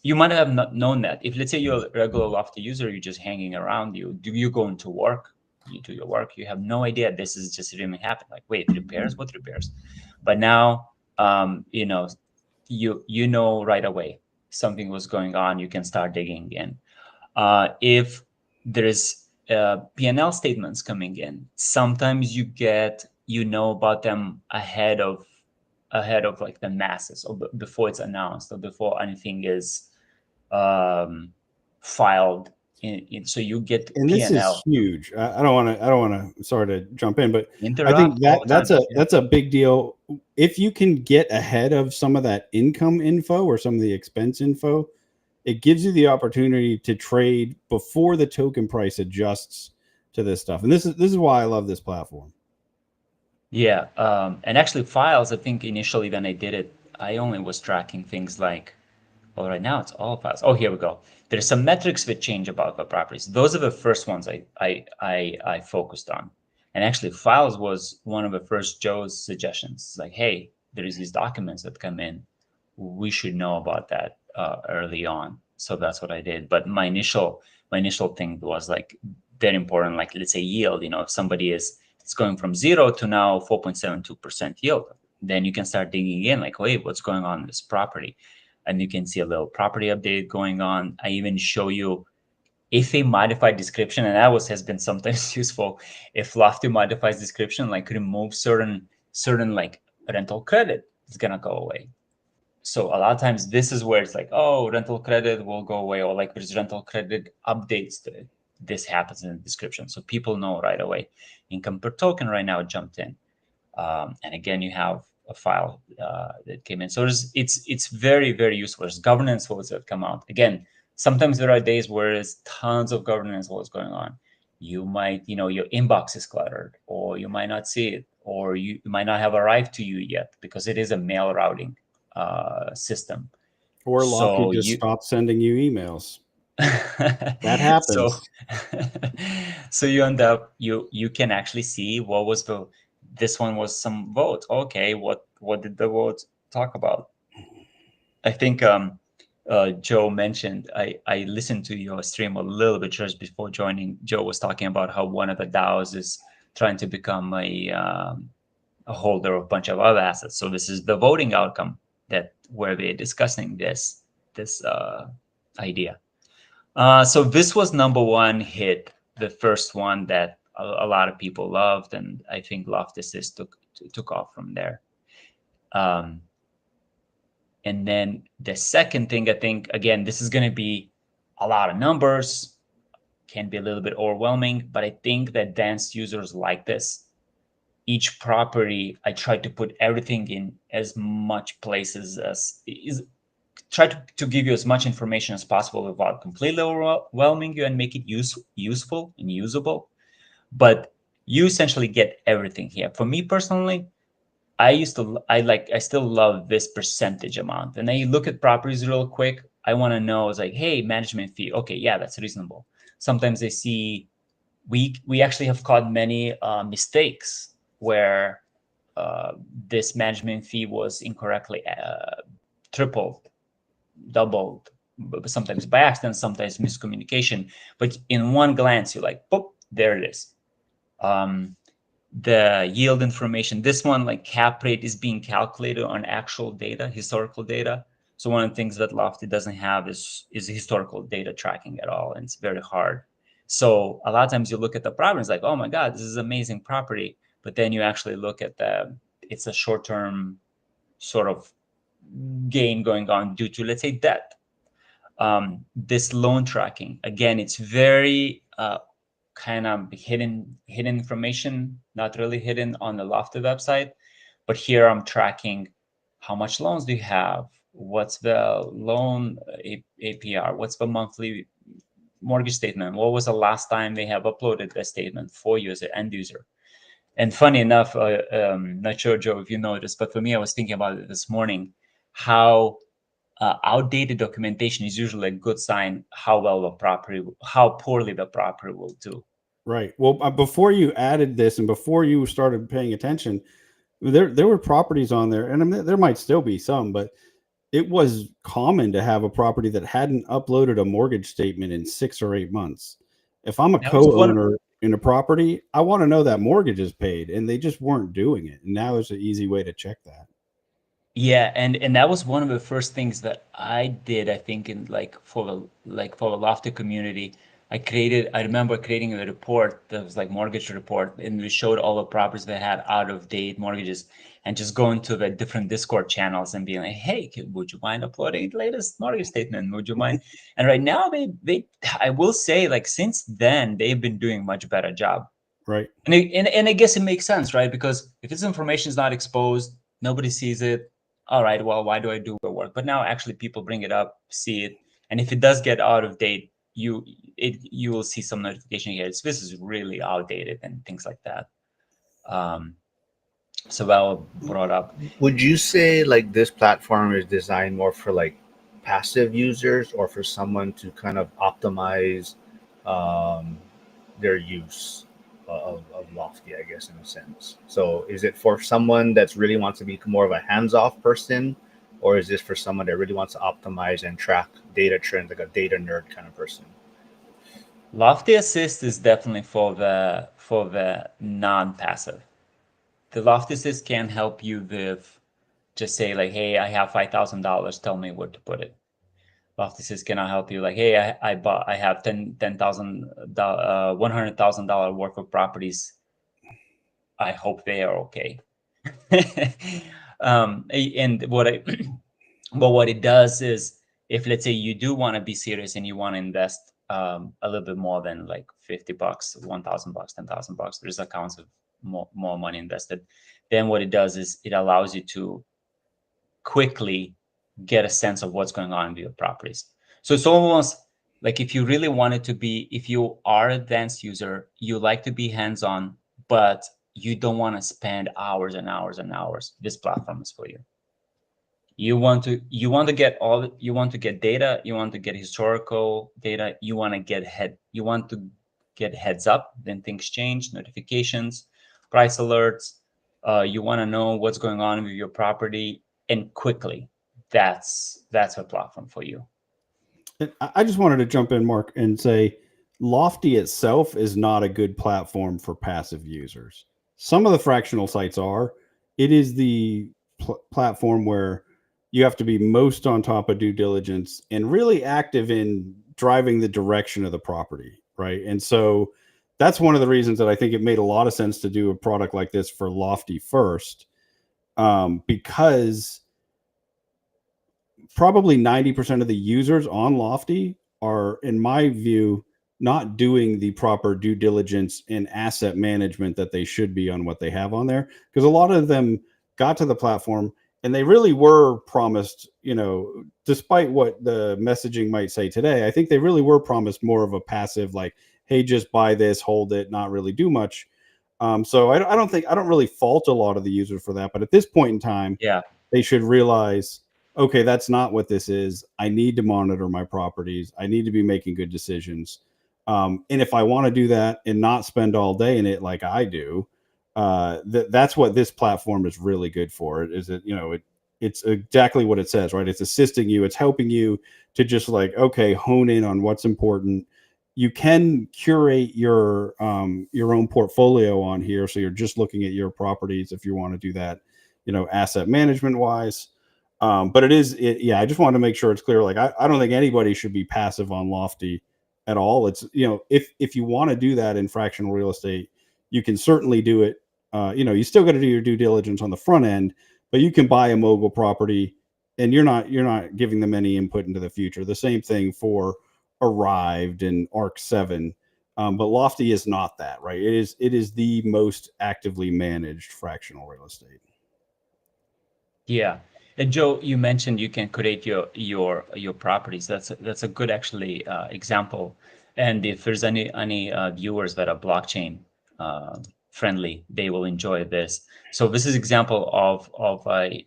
You might have not known that. If let's say you're a regular Lofty user, you're just hanging around, you go into work, you do your work, you have no idea this is just really happened. Like, wait, repairs? What repairs? But now, you know right away something was going on. You can start digging in. If there is P&L statements coming in, sometimes you know about them ahead of like the masses, or before it's announced, or before anything is filed so you get And P&L. this is huge. I don't want to. Sorry to jump in, but Interrupt I think all that's a big deal. If you can get ahead of some of that income info or some of the expense info, it gives you the opportunity to trade before the token price adjusts to this stuff. And this is why I love this platform. Yeah, and actually files. I think initially when I did it, I only was tracking things like. Well, right now it's all files. Oh, here we go. There's some metrics that change about the properties. Those are the first ones I focused on. And actually, files was one of the first Joe's suggestions. It's like, hey, there's these documents that come in. We should know about that early on. So that's what I did. But my initial thing was like very important. Like, let's say yield. If somebody it's going from 0 to now 4.72% yield, then you can start digging in. Like, wait, what's going on in this property? And you can see a little property update going on. I even show you if a modified description, and that has been sometimes useful. If Lofty modifies description, like remove certain like rental credit, it's gonna go away. So a lot of times this is where it's like, oh, rental credit will go away, or like there's rental credit updates to it. This happens in the description, so people know right away. Income per token right now jumped in, and again you have a file that came in. So it's very, very useful. There's governance rules that come out. Again, sometimes there are days where there's tons of governance rules going on. You might, your inbox is cluttered, or you might not see it, or you might not have arrived to you yet because it is a mail routing system. Or Lofty So just you stopped sending you emails. That happens. so so you end up you can actually see what was this one was some vote. Okay, what did the vote talk about? I think Joe mentioned, I listened to your stream a little bit just before joining. Joe was talking about how one of the DAOs is trying to become a holder of a bunch of other assets. So this is the voting outcome that where they're discussing this idea. So this was number one hit, the first one that a lot of people loved, and I think Loftus took off from there. And then the second thing, I think, again, this is going to be a lot of numbers, can be a little bit overwhelming, but I think that advanced users like this. Each property, I try to put everything in as much places as is. Try to give you as much information as possible without completely overwhelming you and make it useful and usable. But you essentially get everything here. For me personally, I still love this percentage amount. And then you look at properties real quick. I want to know, it's like, hey, management fee. Okay, yeah, that's reasonable. Sometimes I see we actually have caught many mistakes where this management fee was incorrectly tripled, doubled, sometimes by accident, sometimes miscommunication. But in one glance, you're like, boop, there it is. The yield information, this one, like cap rate, is being calculated on actual data, historical data. So one of the things that Lofty doesn't have is historical data tracking at all, and it's very hard. So a lot of times you look at the property, it's like, oh my God, this is amazing property. But then you actually look at it's a short-term sort of gain going on due to, let's say, debt. This loan tracking, again, it's very kind of hidden information, not really hidden on the Lofty website. But here I'm tracking how much loans do you have, what's the loan APR, what's the monthly mortgage statement, what was the last time they have uploaded the statement for you as an end user. And funny enough, not sure, Joe, if you noticed, but for me, I was thinking about it this morning, how outdated documentation is usually a good sign how poorly the property will do. Right. Well, before you added this and before you started paying attention, there were properties on there, and I mean, there might still be some, but it was common to have a property that hadn't uploaded a mortgage statement in 6 or 8 months. If I'm a co-owner in a property, I want to know that mortgage is paid, and they just weren't doing it. And now is an easy way to check that. Yeah, and that was one of the first things that I did, I think, in for the Lofty community. I remember creating a report that was like mortgage report, and we showed all the properties that had out of date mortgages, and just going to the different Discord channels and being like, hey, would you mind uploading the latest mortgage statement? Would you mind? And right now I will say, like, since then they've been doing a much better job. Right. And I guess it makes sense, right? Because if this information is not exposed, nobody sees it. All right, well, why do I do the work? But now actually people bring it up, see it, and if it does get out of date, you will see some notification here. This is really outdated and things like that. So well brought up. Would you say like this platform is designed more for like passive users or for someone to kind of optimize their use of Lofty, I guess, in a sense? So is it for someone that's really wants to be more of a hands-off person, or is this for someone that really wants to optimize and track data trends, like a data nerd kind of person? Lofty Assist is definitely for the non-passive. The Lofty Assist can help you with just say like, hey, I have $5,000, tell me where to put it. Lofty Assist cannot help you like, hey, I have $100,000 worth of properties. I hope they are okay. And what it does is, if let's say you do want to be serious and you want to invest a little bit more than like $50, $1,000, $10,000, there's accounts of more money invested. Then what it does is it allows you to quickly get a sense of what's going on with your properties. So it's almost like if you really wanted to be, if you are an advanced user, you like to be hands-on, but you don't want to spend hours and hours and hours. This platform is for you. You want to get you want to get data, you want to get historical data, you want to get heads up when things change, notifications, price alerts. You want to know what's going on with your property, and quickly. That's a platform for you. And I just wanted to jump in, Mark, and say Lofty itself is not a good platform for passive users. Some of the fractional sites are. It is the platform where you have to be most on top of due diligence and really active in driving the direction of the property, right? And so that's one of the reasons that I think it made a lot of sense to do a product like this for Lofty first, because probably 90% of the users on Lofty are, in my view, not doing the proper due diligence and asset management that they should be on what they have on there. Because a lot of them got to the platform and they really were promised, despite what the messaging might say today, I think they really were promised more of a passive, like, hey, just buy this, hold it, not really do much. So I don't really fault a lot of the users for that. But at this point in time, they should realize, okay, that's not what this is. I need to monitor my properties. I need to be making good decisions. And if I want to do that and not spend all day in it like I do, that's what this platform is really good for. It's exactly what it says, right? It's assisting you. It's helping you to just hone in on what's important. You can curate your own portfolio on here. So you're just looking at your properties if you want to do that, asset management wise. But I just wanted to make sure it's clear. I don't think anybody should be passive on Lofty at all. It's, if you want to do that in fractional real estate, you can certainly do it. You still got to do your due diligence on the front end, but you can buy a mogul property and you're not giving them any input into the future. The same thing for Arrived and Arc 7. But Lofty is not that, right? It is the most actively managed fractional real estate. Yeah. And Joe, you mentioned you can create your properties. That's a good actually example. And if there's any viewers that are blockchain friendly, they will enjoy this. So this is example of a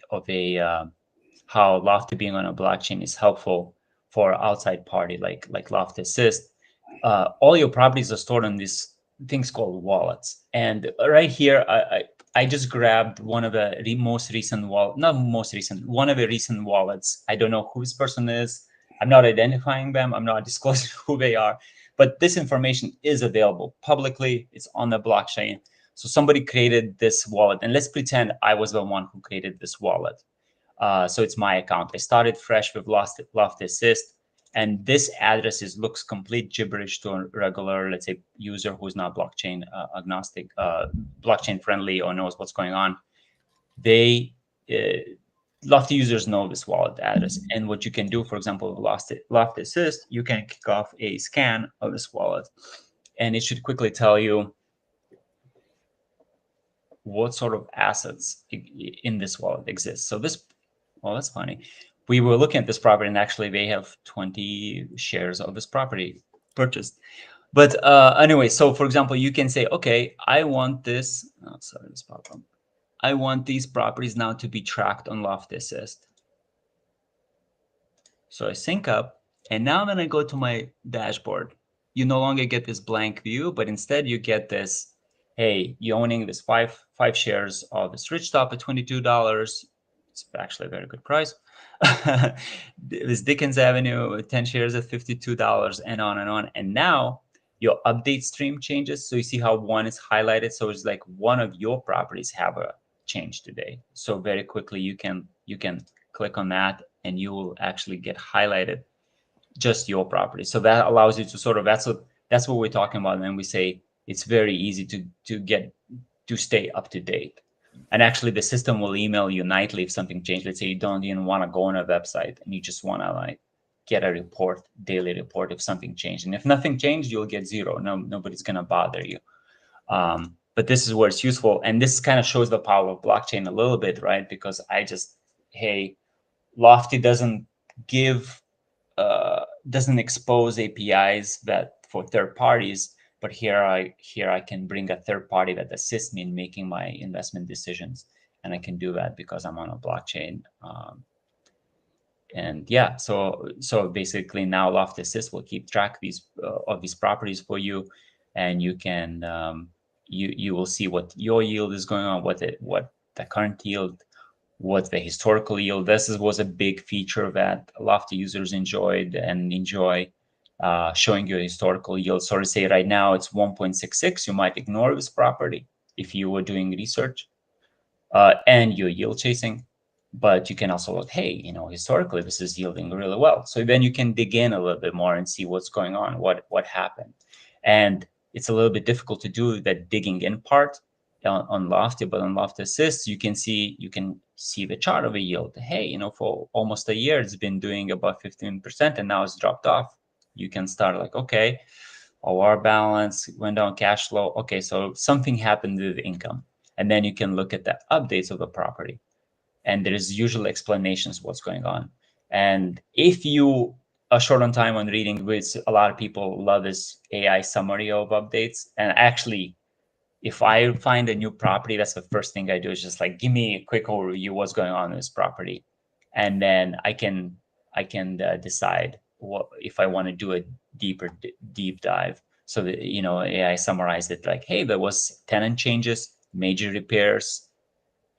how Lofty being on a blockchain is helpful for outside party like Lofty Assist. All your properties are stored on these things called wallets. And right here, I just grabbed one of the most recent one of the recent wallets. I don't know who this person is. I'm not identifying them. I'm not disclosing who they are. But this information is available publicly. It's on the blockchain. So somebody created this wallet. And let's pretend I was the one who created this wallet. So it's my account. I started fresh with Lofty Assist. And this address looks complete gibberish to a regular, let's say, user who's not blockchain agnostic, blockchain friendly, or knows what's going on. Lofty users know this wallet address. And what you can do, for example, with Lofty Assist, you can kick off a scan of this wallet. And it should quickly tell you what sort of assets in this wallet exist. So that's funny. We were looking at this property, and actually they have 20 shares of this property purchased. But anyway, so for example, you can say, okay, I want this. Oh, sorry, this problem. I want these properties now to be tracked on Lofty Assist. So I sync up, and now when I go to my dashboard, you no longer get this blank view, but instead you get this, hey, you're owning this five shares of this Ridgetop at $22. It's actually a very good price. This Dickens Avenue, 10 shares at $52, and on and on. And now your update stream changes. So you see how one is highlighted. So it's like one of your properties have a change today. So very quickly you can click on that, and you will actually get highlighted just your property. So that allows you to sort of, that's what we're talking about. And we say it's very easy to stay up to date. And actually, the system will email you nightly if something changed. Let's say you don't even want to go on a website and you just want to get a daily report if something changed. And if nothing changed, you'll get zero. Nobody's going to bother you. But this is where it's useful. And this kind of shows the power of blockchain a little bit, right? Because Lofty doesn't expose APIs that for third parties But here I can bring a third party that assists me in making my investment decisions, and I can do that because I'm on a blockchain. And yeah, so basically now Loft Assist will keep track of these properties for you, and you can you will see what your yield is going on, what the current yield, what the historical yield. Was a big feature that Lofty users enjoyed and enjoy, showing you a historical yield. So to say right now it's 1.66, you might ignore this property if you were doing research and you're yield chasing. But you can also look, hey, historically this is yielding really well. So then you can dig in a little bit more and see what's going on, what happened. And it's a little bit difficult to do that digging in part on Lofty, but on Lofty Assist, you can see the chart of a yield. Hey, for almost a year, it's been doing about 15%, and now it's dropped off. You can start like, okay, OR balance went down, cash flow. Okay, so something happened with income. And then you can look at the updates of the property. And there is usually explanations what's going on. And if you are short on time on reading, which a lot of people love this AI summary of updates. And actually, if I find a new property, that's the first thing I do, is just like, give me a quick overview what's going on in this property. And then I can decide if I want to do a deep dive. So that, AI summarized it like, hey, there was tenant changes, major repairs,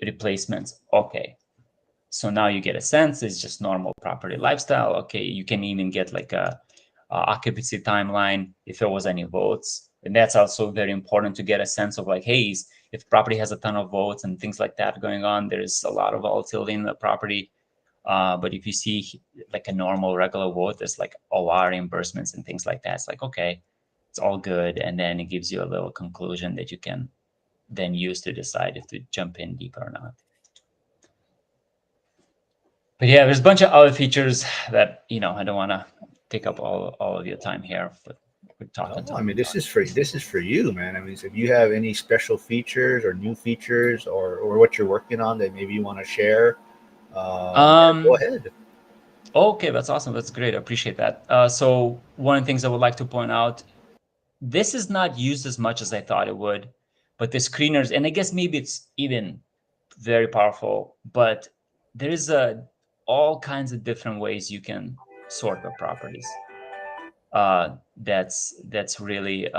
replacements. Okay. So now you get a sense it's just normal property lifestyle. Okay. You can even get like a occupancy timeline, if there was any votes. And that's also very important to get a sense of like, hey, if property has a ton of votes and things like that going on, there's a lot of volatility in the property. But if you see like a normal regular vote, there's like OR reimbursements and things like that. It's like, okay, it's all good. And then it gives you a little conclusion that you can then use to decide if to jump in deeper or not. But yeah, there's a bunch of other features that, I don't want to take up all of your time here, but we're talking. No, I mean, this is for you, man. I mean, so if you have any special features or new features or what you're working on that maybe you want to share, go ahead. Okay, that's awesome. That's great. I appreciate that. So one of the things I would like to point out, this is not used as much as I thought it would, but the screeners, and I guess maybe it's even very powerful, but there is all kinds of different ways you can sort the properties. That's really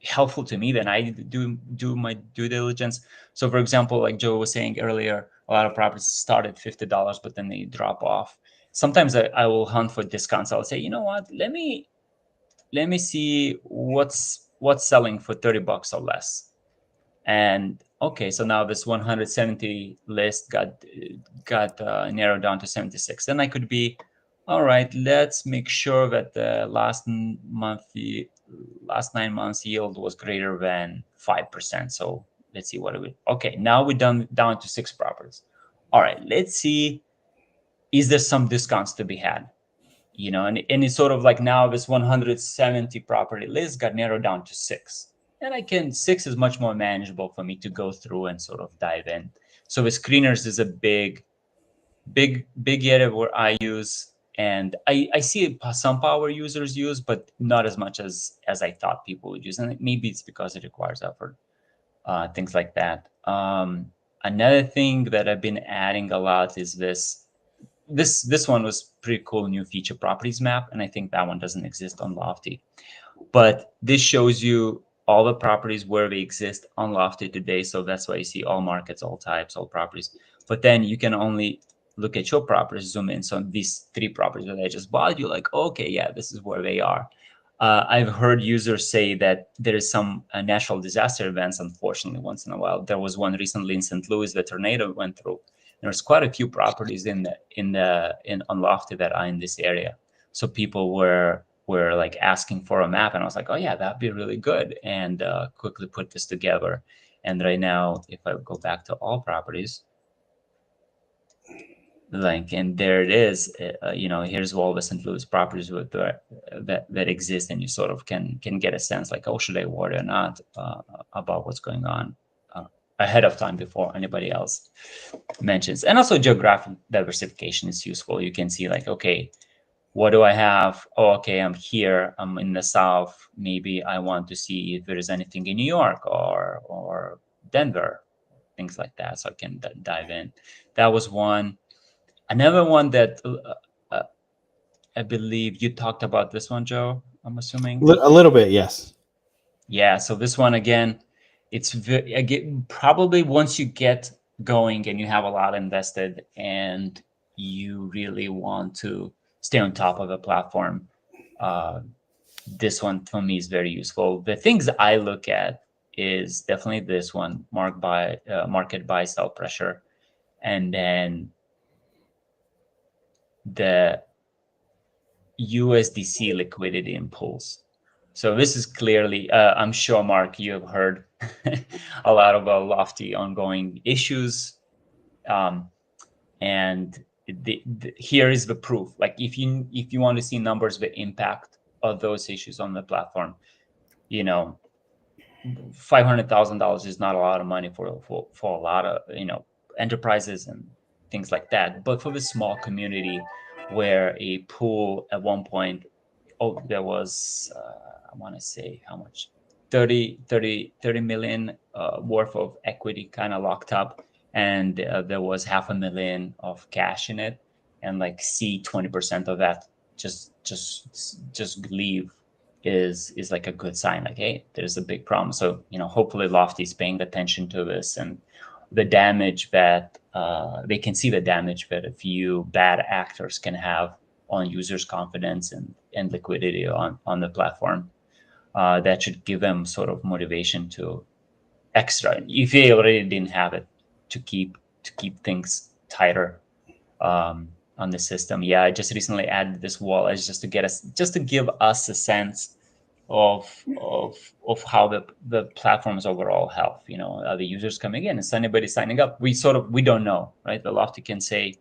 helpful to me. Then I do my due diligence. So for example, like Joe was saying earlier, a lot of properties start at $50, but then they drop off. Sometimes I will hunt for discounts. I'll say, you know what, let me see what's selling for $30 or less. And okay, so now this 170 list got narrowed down to 76. Then I could be, all right, let's make sure that the last 9 months yield was greater than 5%. So let's see what it would. Okay, now we're down to 6 properties. All right, let's see, is there some discounts to be had? And it's sort of like now this 170 property list got narrowed down to 6. And 6 is much more manageable for me to go through and sort of dive in. So the screeners is a big area where I use, and I see some power users use, but not as much as I thought people would use. And maybe it's because it requires effort, things like that. Another thing that I've been adding a lot is this one was pretty cool, new feature, properties map. And I think that one doesn't exist on Lofty. But this shows you all the properties where they exist on Lofty today. So that's why you see all markets, all types, all properties. But then you can only look at your properties, zoom in. So these 3 properties that I just bought, you're like, okay, yeah, this is where they are. I've heard users say that there is some natural disaster events, unfortunately, once in a while. There was one recently in St. Louis, the tornado went through. There's quite a few properties on Lofty that are in this area. So people were like asking for a map, and I was like, oh yeah, that'd be really good, and quickly put this together. And right now, if I go back to all properties, and there it is. Here's all the St. Louis properties that exist, and you sort of can get a sense like, oh, should I worry or not about what's going on ahead of time before anybody else mentions. And also geographic diversification is useful. You can see like, okay, what do I have? Oh, okay, I'm here. I'm in the South. Maybe I want to see if there is anything in New York or Denver, things like that, so I can dive in. That was one. Another one that uh, I believe you talked about this one, Joe. I'm assuming. A little bit, yes. Yeah. So this one again, it's again, probably once you get going and you have a lot invested and you really want to stay on top of the platform, this one for me is very useful. The things I look at is definitely this one, market buy sell pressure, and then the USDC liquidity impulse. So this is clearly, I'm sure, Mark, you have heard a lot about Lofty ongoing issues. And here is the proof. Like if you want to see numbers, the impact of those issues on the platform, you know, $500,000 is not a lot of money for a lot of, enterprises and things like that. But for the small community where a pool at one point, there was, I want to say how much, 30 million worth of equity kind of locked up. And there was 500,000 of cash in it. And like see 20% of that just leave is like a good sign, like, hey, there's a big problem. So hopefully Lofty is paying attention to this and the damage that they can see the damage that a few bad actors can have on users' confidence and liquidity on the platform. That should give them sort of motivation to extra, if they already didn't have it, to keep things tighter on the system. Yeah, I just recently added this wallet just to give us a sense of how the platform's overall health. Are the users coming in? Is anybody signing up? We don't know, right? The Lofty can say,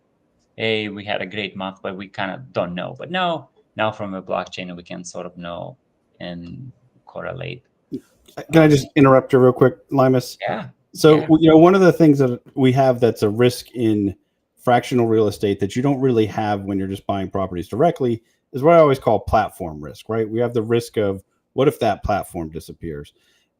hey, we had a great month, but we kind of don't know. But now from a blockchain, we can sort of know and correlate. Can I just interrupt you real quick, Limas? Yeah. So, one of the things that we have that's a risk in fractional real estate that you don't really have when you're just buying properties directly is what I always call platform risk, right? We have the risk of what if that platform disappears?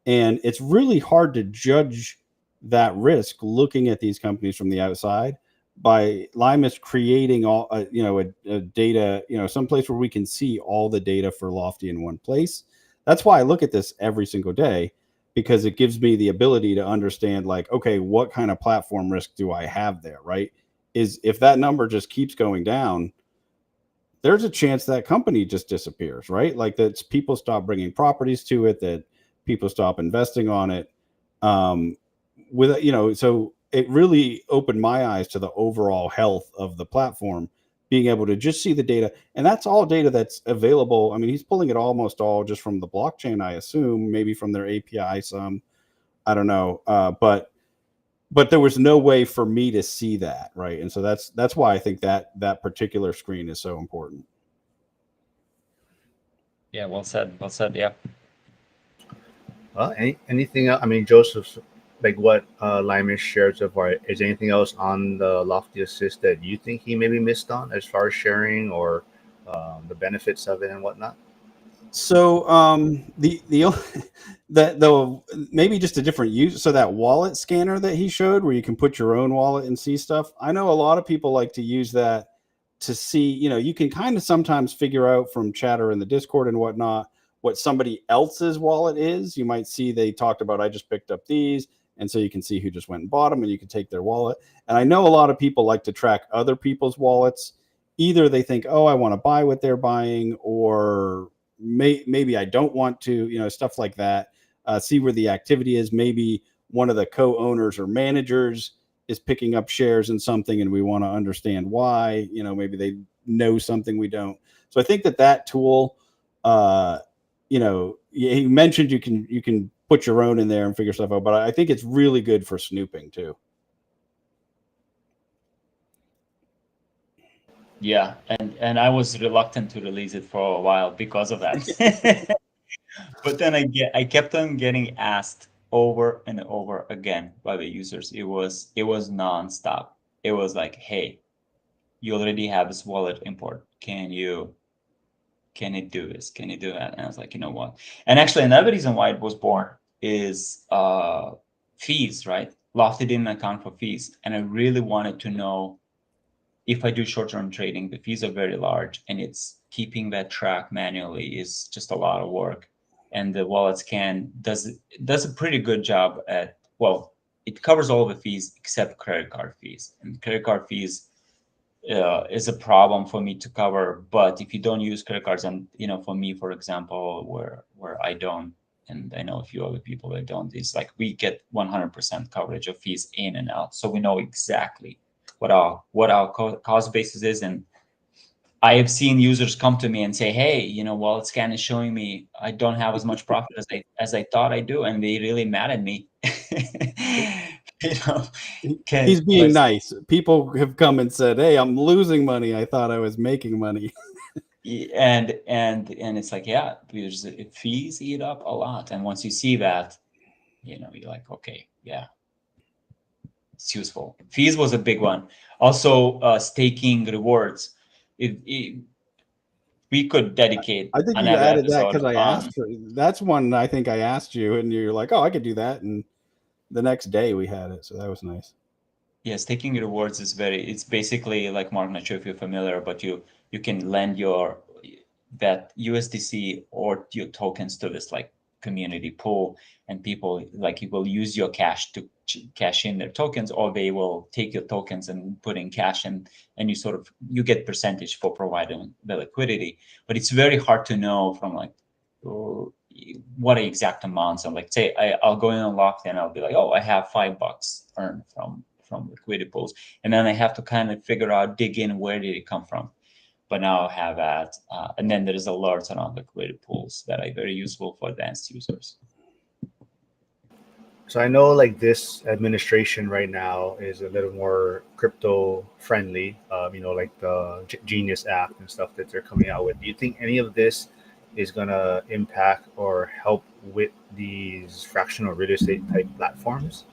And it's really hard to judge that risk looking at these companies from the outside by Limas creating all, a data, someplace where we can see all the data for Lofty in one place. That's why I look at this every single day, because it gives me the ability to understand, like, okay, what kind of platform risk do I have there, right? Is if that number just keeps going down, there's a chance that company just disappears, right? Like that people stop bringing properties to it, that people stop investing on it. So it really opened my eyes to the overall health of the platform, being able to just see the data. And that's all data that's available. I mean, he's pulling it almost all just from the blockchain, I assume, maybe from their API, some, I don't know. But there was no way for me to see that, right? And so that's why I think that particular screen is so important. Yeah, well said. Well said. Yeah. Anything else? I mean, Joseph, like what Lyman shared so far, is there anything else on the Lofty Assist that you think he maybe missed on as far as sharing or the benefits of it and whatnot? So the maybe just a different use. So that wallet scanner that he showed, where you can put your own wallet and see stuff. I know a lot of people like to use that to see. You can kind of sometimes figure out from chatter in the Discord and whatnot what somebody else's wallet is. You might see they talked about, I just picked up these, and so you can see who just went and bought them, and you can take their wallet. And I know a lot of people like to track other people's wallets. Either they think, oh, I want to buy what they're buying, or maybe I don't want to, stuff like that. See where the activity is. Maybe one of the co-owners or managers is picking up shares in something and we want to understand why. Maybe they know something we don't. So I think that tool, he mentioned you can put your own in there and figure stuff out, but I think it's really good for snooping too. Yeah, and I was reluctant to release it for a while because of that. But then I kept on getting asked over and over again by the users. It was nonstop. It was like, hey, you already have this wallet import. Can you can it do this? Can it do that? And I was like, you know what? And actually, another reason why it was born is fees, right? Lofty didn't account for fees. And I really wanted to know, if I do short-term trading, the fees are very large, and it's keeping that track manually is just a lot of work. And the wallet scan does a pretty good job at, well, it covers all the fees except credit card fees. And credit card fees is a problem for me to cover. But if you don't use credit cards, and for me, for example, where I don't, and I know a few other people that don't, it's like we get 100% coverage of fees in and out, so we know exactly what our cost basis is. And I have seen users come to me and say, "Hey, Wallet Scan is showing me I don't have as much profit as I thought I do," and they really mad at me. He's being nice. People have come and said, "Hey, I'm losing money. I thought I was making money." And it's like, yeah, because fees eat up a lot. And once you see that, you're like, okay, yeah, it's useful. Fees was a big one. Also, staking rewards. We could dedicate. I think you added that because I asked. That's one I think I asked you, and you're like, "Oh, I could do that." And the next day we had it, so that was nice. Yeah, staking rewards is it's basically like, Mark, not sure if you're familiar, but you can lend that USDC or your tokens to this like community pool, and people like, you will use your cash to cash in their tokens, or they will take your tokens and put in cash, and you get percentage for providing the liquidity. But it's very hard to know from like what exact amounts. I'm like, say I'll go in on Lofty and I'll be like, oh, I have $5 earned from liquidity pools, and then I have to kind of figure out, dig in, where did it come from. But now I have that, and then there is alerts around liquidity pools that are very useful for advanced users. So I know like this administration right now is a little more crypto friendly, like the Genius app and stuff that they're coming out with. Do you think any of this is going to impact or help with these fractional real estate type platforms?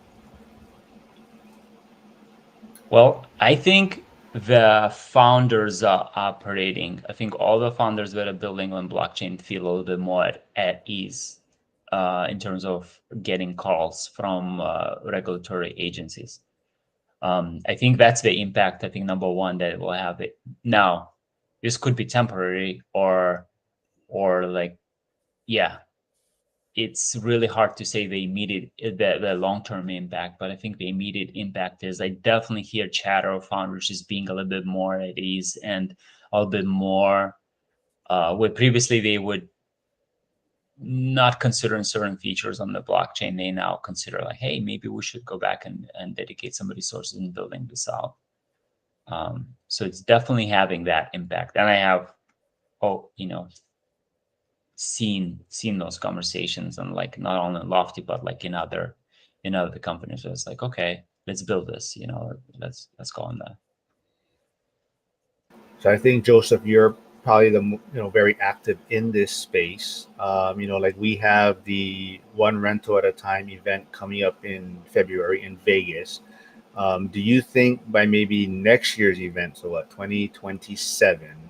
Well, I think the founders are operating. I think all the founders that are building on blockchain feel a little bit more at ease in terms of getting calls from regulatory agencies. I think that's the impact. I think number one that it will have it. Now, this could be temporary or like, yeah, it's really hard to say the immediate, the long-term impact. But I think the immediate impact is, I definitely hear chatter of founders just being a little bit more at ease, and a little bit more where previously they would not considering certain features on the blockchain, they now consider like, hey, maybe we should go back and dedicate some resources in building this out. So it's definitely having that impact. And I have, seen those conversations, and like not only in Lofty, but like in other companies. So it's like, okay, let's build this, let's go on that. So I think, Joseph, you're probably the very active in this space. Like we have the One Rental at a Time event coming up in February in Vegas. Do you think by maybe next year's event, so 2027,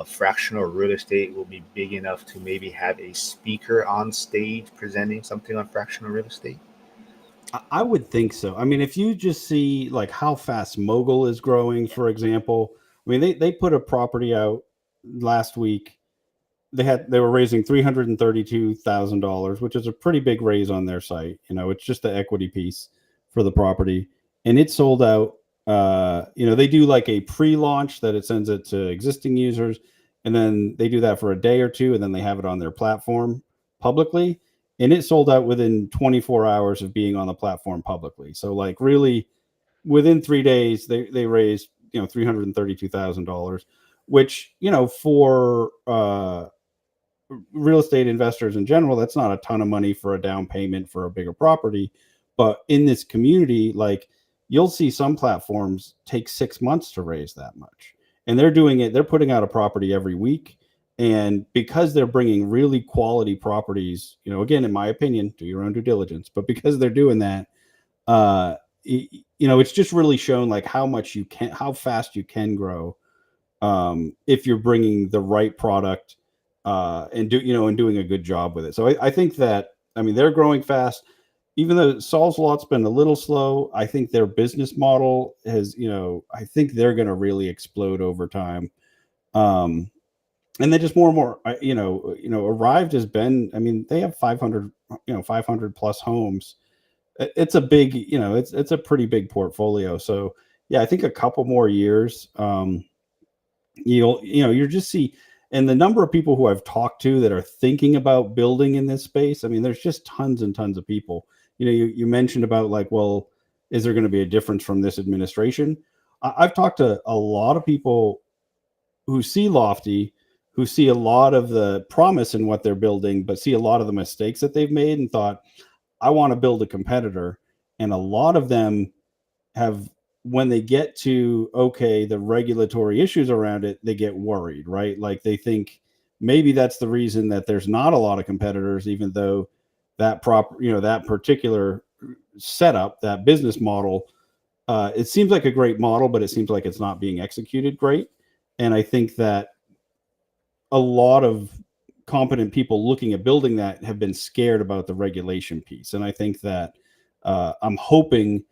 fractional real estate will be big enough to maybe have a speaker on stage presenting something on fractional real estate? I would think so. I mean, if you just see like how fast Mogul is growing, for example, I mean, they put a property out last week. They were raising $332,000, which is a pretty big raise on their site. It's just the equity piece for the property, and it sold out. They do like a pre-launch that it sends it to existing users, and then they do that for a day or two, and then they have it on their platform publicly, and it sold out within 24 hours of being on the platform publicly. So like really within 3 days, they raised, $332,000, which, for real estate investors in general, that's not a ton of money for a down payment for a bigger property. But in this community, like, you'll see some platforms take 6 months to raise that much, and they're putting out a property every week. And because they're bringing really quality properties, again, in my opinion, do your own due diligence, but because they're doing that, it's just really shown like how fast you can grow if you're bringing the right product and doing a good job with it. So I think that, I mean, they're growing fast. Even though Sol's Lot's been a little slow, I think their business model has, I think they're going to really explode over time. And then just more and more, Arrived has been, I mean, they have 500 plus homes. It's a big, it's a pretty big portfolio. So yeah, I think a couple more years, you're just see, and the number of people who I've talked to that are thinking about building in this space, I mean, there's just tons and tons of people. You mentioned about like, well, is there going to be a difference from this administration? I've talked to a lot of people who see Lofty, who see a lot of the promise in what they're building, but see a lot of the mistakes that they've made and thought, I want to build a competitor. And a lot of them have, when they get to, okay, the regulatory issues around it, they get worried, right? Like they think maybe that's the reason that there's not a lot of competitors, even though that that particular setup, that business model, it seems like a great model, but it seems like it's not being executed great. And I think that a lot of competent people looking at building that have been scared about the regulation piece. And I think that I'm hoping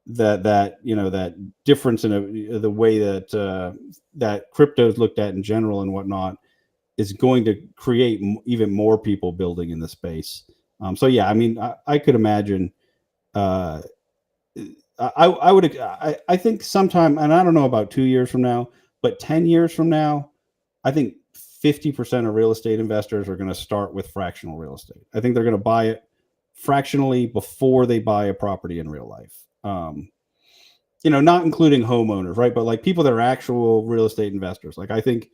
that difference in the way that that crypto is looked at in general and whatnot is going to create even more people building in the space. So yeah, I mean, I could imagine. I think sometime, and I don't know about 2 years from now, but 10 years from now, I think 50% of real estate investors are going to start with fractional real estate. I think they're going to buy it fractionally before they buy a property in real life. Not including homeowners, right? But like people that are actual real estate investors. Like I think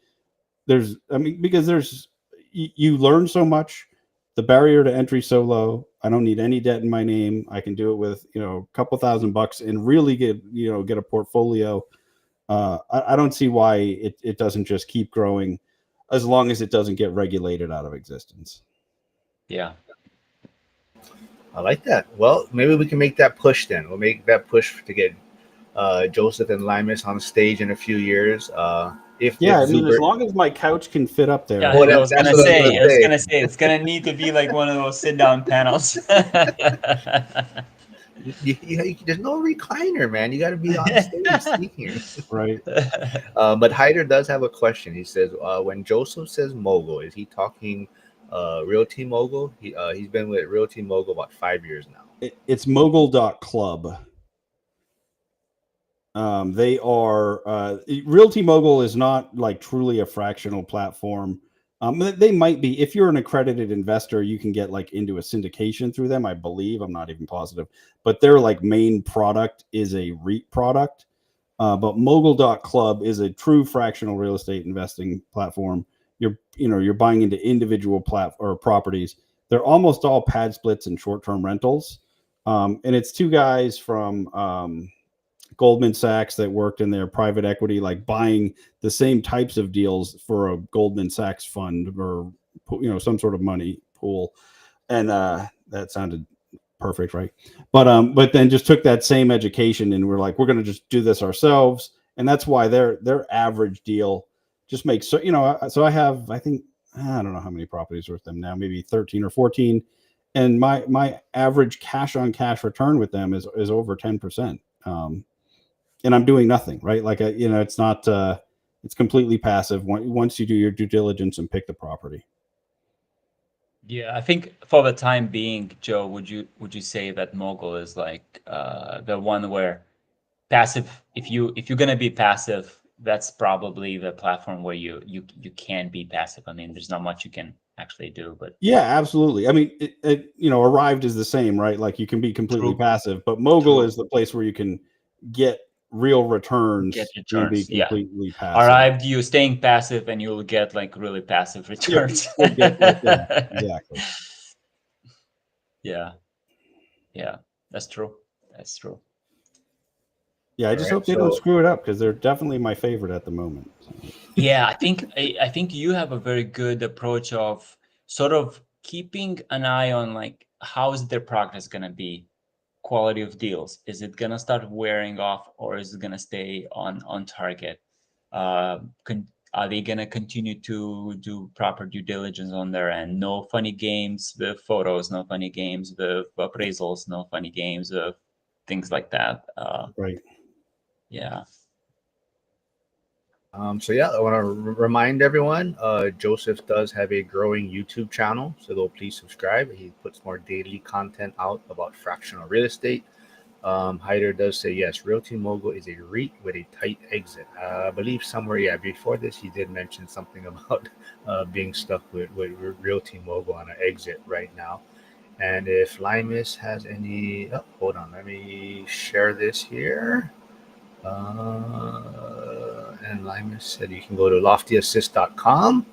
because you learn so much, the barrier to entry so low. I don't need any debt in my name. I can do it with, a couple $1,000 and really get a portfolio. I don't see why it doesn't just keep growing as long as it doesn't get regulated out of existence. Yeah. I like that. Well, maybe we can make that push then. We'll make that push to get Joseph and Limas on stage in a few years. If as Zuber, long as my couch can fit up there. Yeah, Oh, I was that's gonna what I was say, gonna say. it's gonna need to be like one of those sit-down panels. There's no recliner, man. You got to be on stage speaking. Right. But Hyder does have a question. He says, when Joseph says mogul, is he talking Realty Mogul? He's been with Realty Mogul about 5 years now. It's mogul.club. They are Realty Mogul is not like truly a fractional platform. They might be. If you're an accredited investor, you can get like into a syndication through them, I believe. I'm not even positive, but their like main product is a REIT product. But mogul.club is a true fractional real estate investing platform. You're buying into individual properties. They're almost all pad splits and short-term rentals. And it's two guys from Goldman Sachs that worked in their private equity, like buying the same types of deals for a Goldman Sachs fund or some sort of money pool. And that sounded perfect, right? But then just took that same education and we're like, we're going to just do this ourselves. And that's why their average deal just makes so I have, I think, I don't know how many properties with them now, maybe 13 or 14. And my average cash on cash return with them is over 10%. And I'm doing nothing, right? Like, it's not, it's completely passive once you do your due diligence and pick the property. Yeah, I think for the time being, Joe, would you say that Mogul is like the one where passive, if you're gonna be passive, that's probably the platform where you can be passive. I mean, there's not much you can actually do, but yeah, absolutely. I mean, Arrived is the same, right? Like you can be completely passive, but Mogul is the place where you can get real returns, and be completely passive. Arrived, you staying passive and you'll get like really passive returns. Exactly. Yeah, that's true. Yeah, I just hope they don't screw it up because they're definitely my favorite at the moment. Yeah, I think you have a very good approach of sort of keeping an eye on like how is their progress going to be, quality of deals. Is it going to start wearing off or is it going to stay on target? Are they going to continue to do proper due diligence on their end? No funny games with photos, no funny games with appraisals, no funny games with things like that. Right. Yeah. So yeah, I want to remind everyone, Joseph does have a growing YouTube channel, so though please subscribe. He puts more daily content out about fractional real estate. Hyder does say yes, Realty Mogul is a REIT with a tight exit. I believe somewhere, yeah, before this, he did mention something about being stuck with Realty Mogul on an exit right now. And if Limus has any, oh, hold on, let me share this here. And Limus said you can go to loftyassist.com.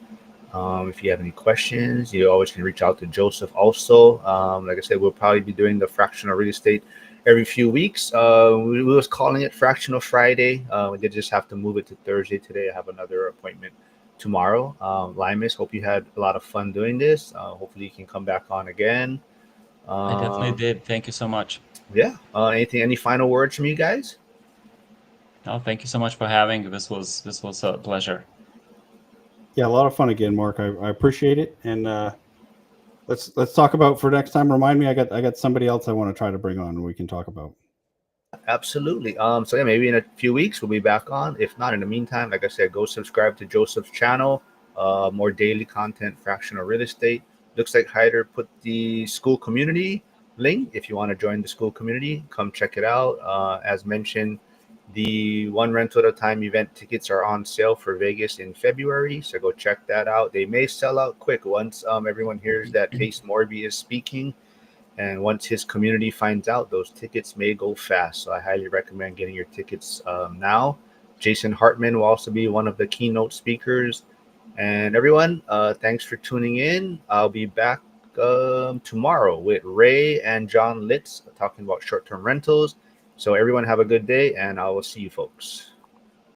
If you have any questions, you always can reach out to Joseph also. Like I said, we'll probably be doing the fractional real estate every few weeks. We was calling it Fractional Friday. We did just have to move it to Thursday today. I have another appointment tomorrow. Limus, hope you had a lot of fun doing this. Hopefully you can come back on again. I definitely did. Thank you so much. Yeah. Any final words from you guys? No, thank you so much for having. This was a pleasure. Yeah, a lot of fun again, Mark. I appreciate it. And let's talk about for next time. Remind me, I got somebody else I want to try to bring on and we can talk about. Absolutely. So yeah, maybe in a few weeks we'll be back on. If not, in the meantime, like I said, go subscribe to Joseph's channel. More daily content, fractional real estate. Looks like Hyder put the school community link. If you want to join the school community, come check it out. As mentioned, the one rental at a time event tickets are on sale for Vegas in February, so go check that out. They may sell out quick once everyone hears that Pace Morby is speaking. And once his community finds out, those tickets may go fast. So I highly recommend getting your tickets now. Jason Hartman will also be one of the keynote speakers. And everyone, thanks for tuning in. I'll be back tomorrow with Ray and John Litz talking about short-term rentals. So everyone have a good day, and I will see you folks.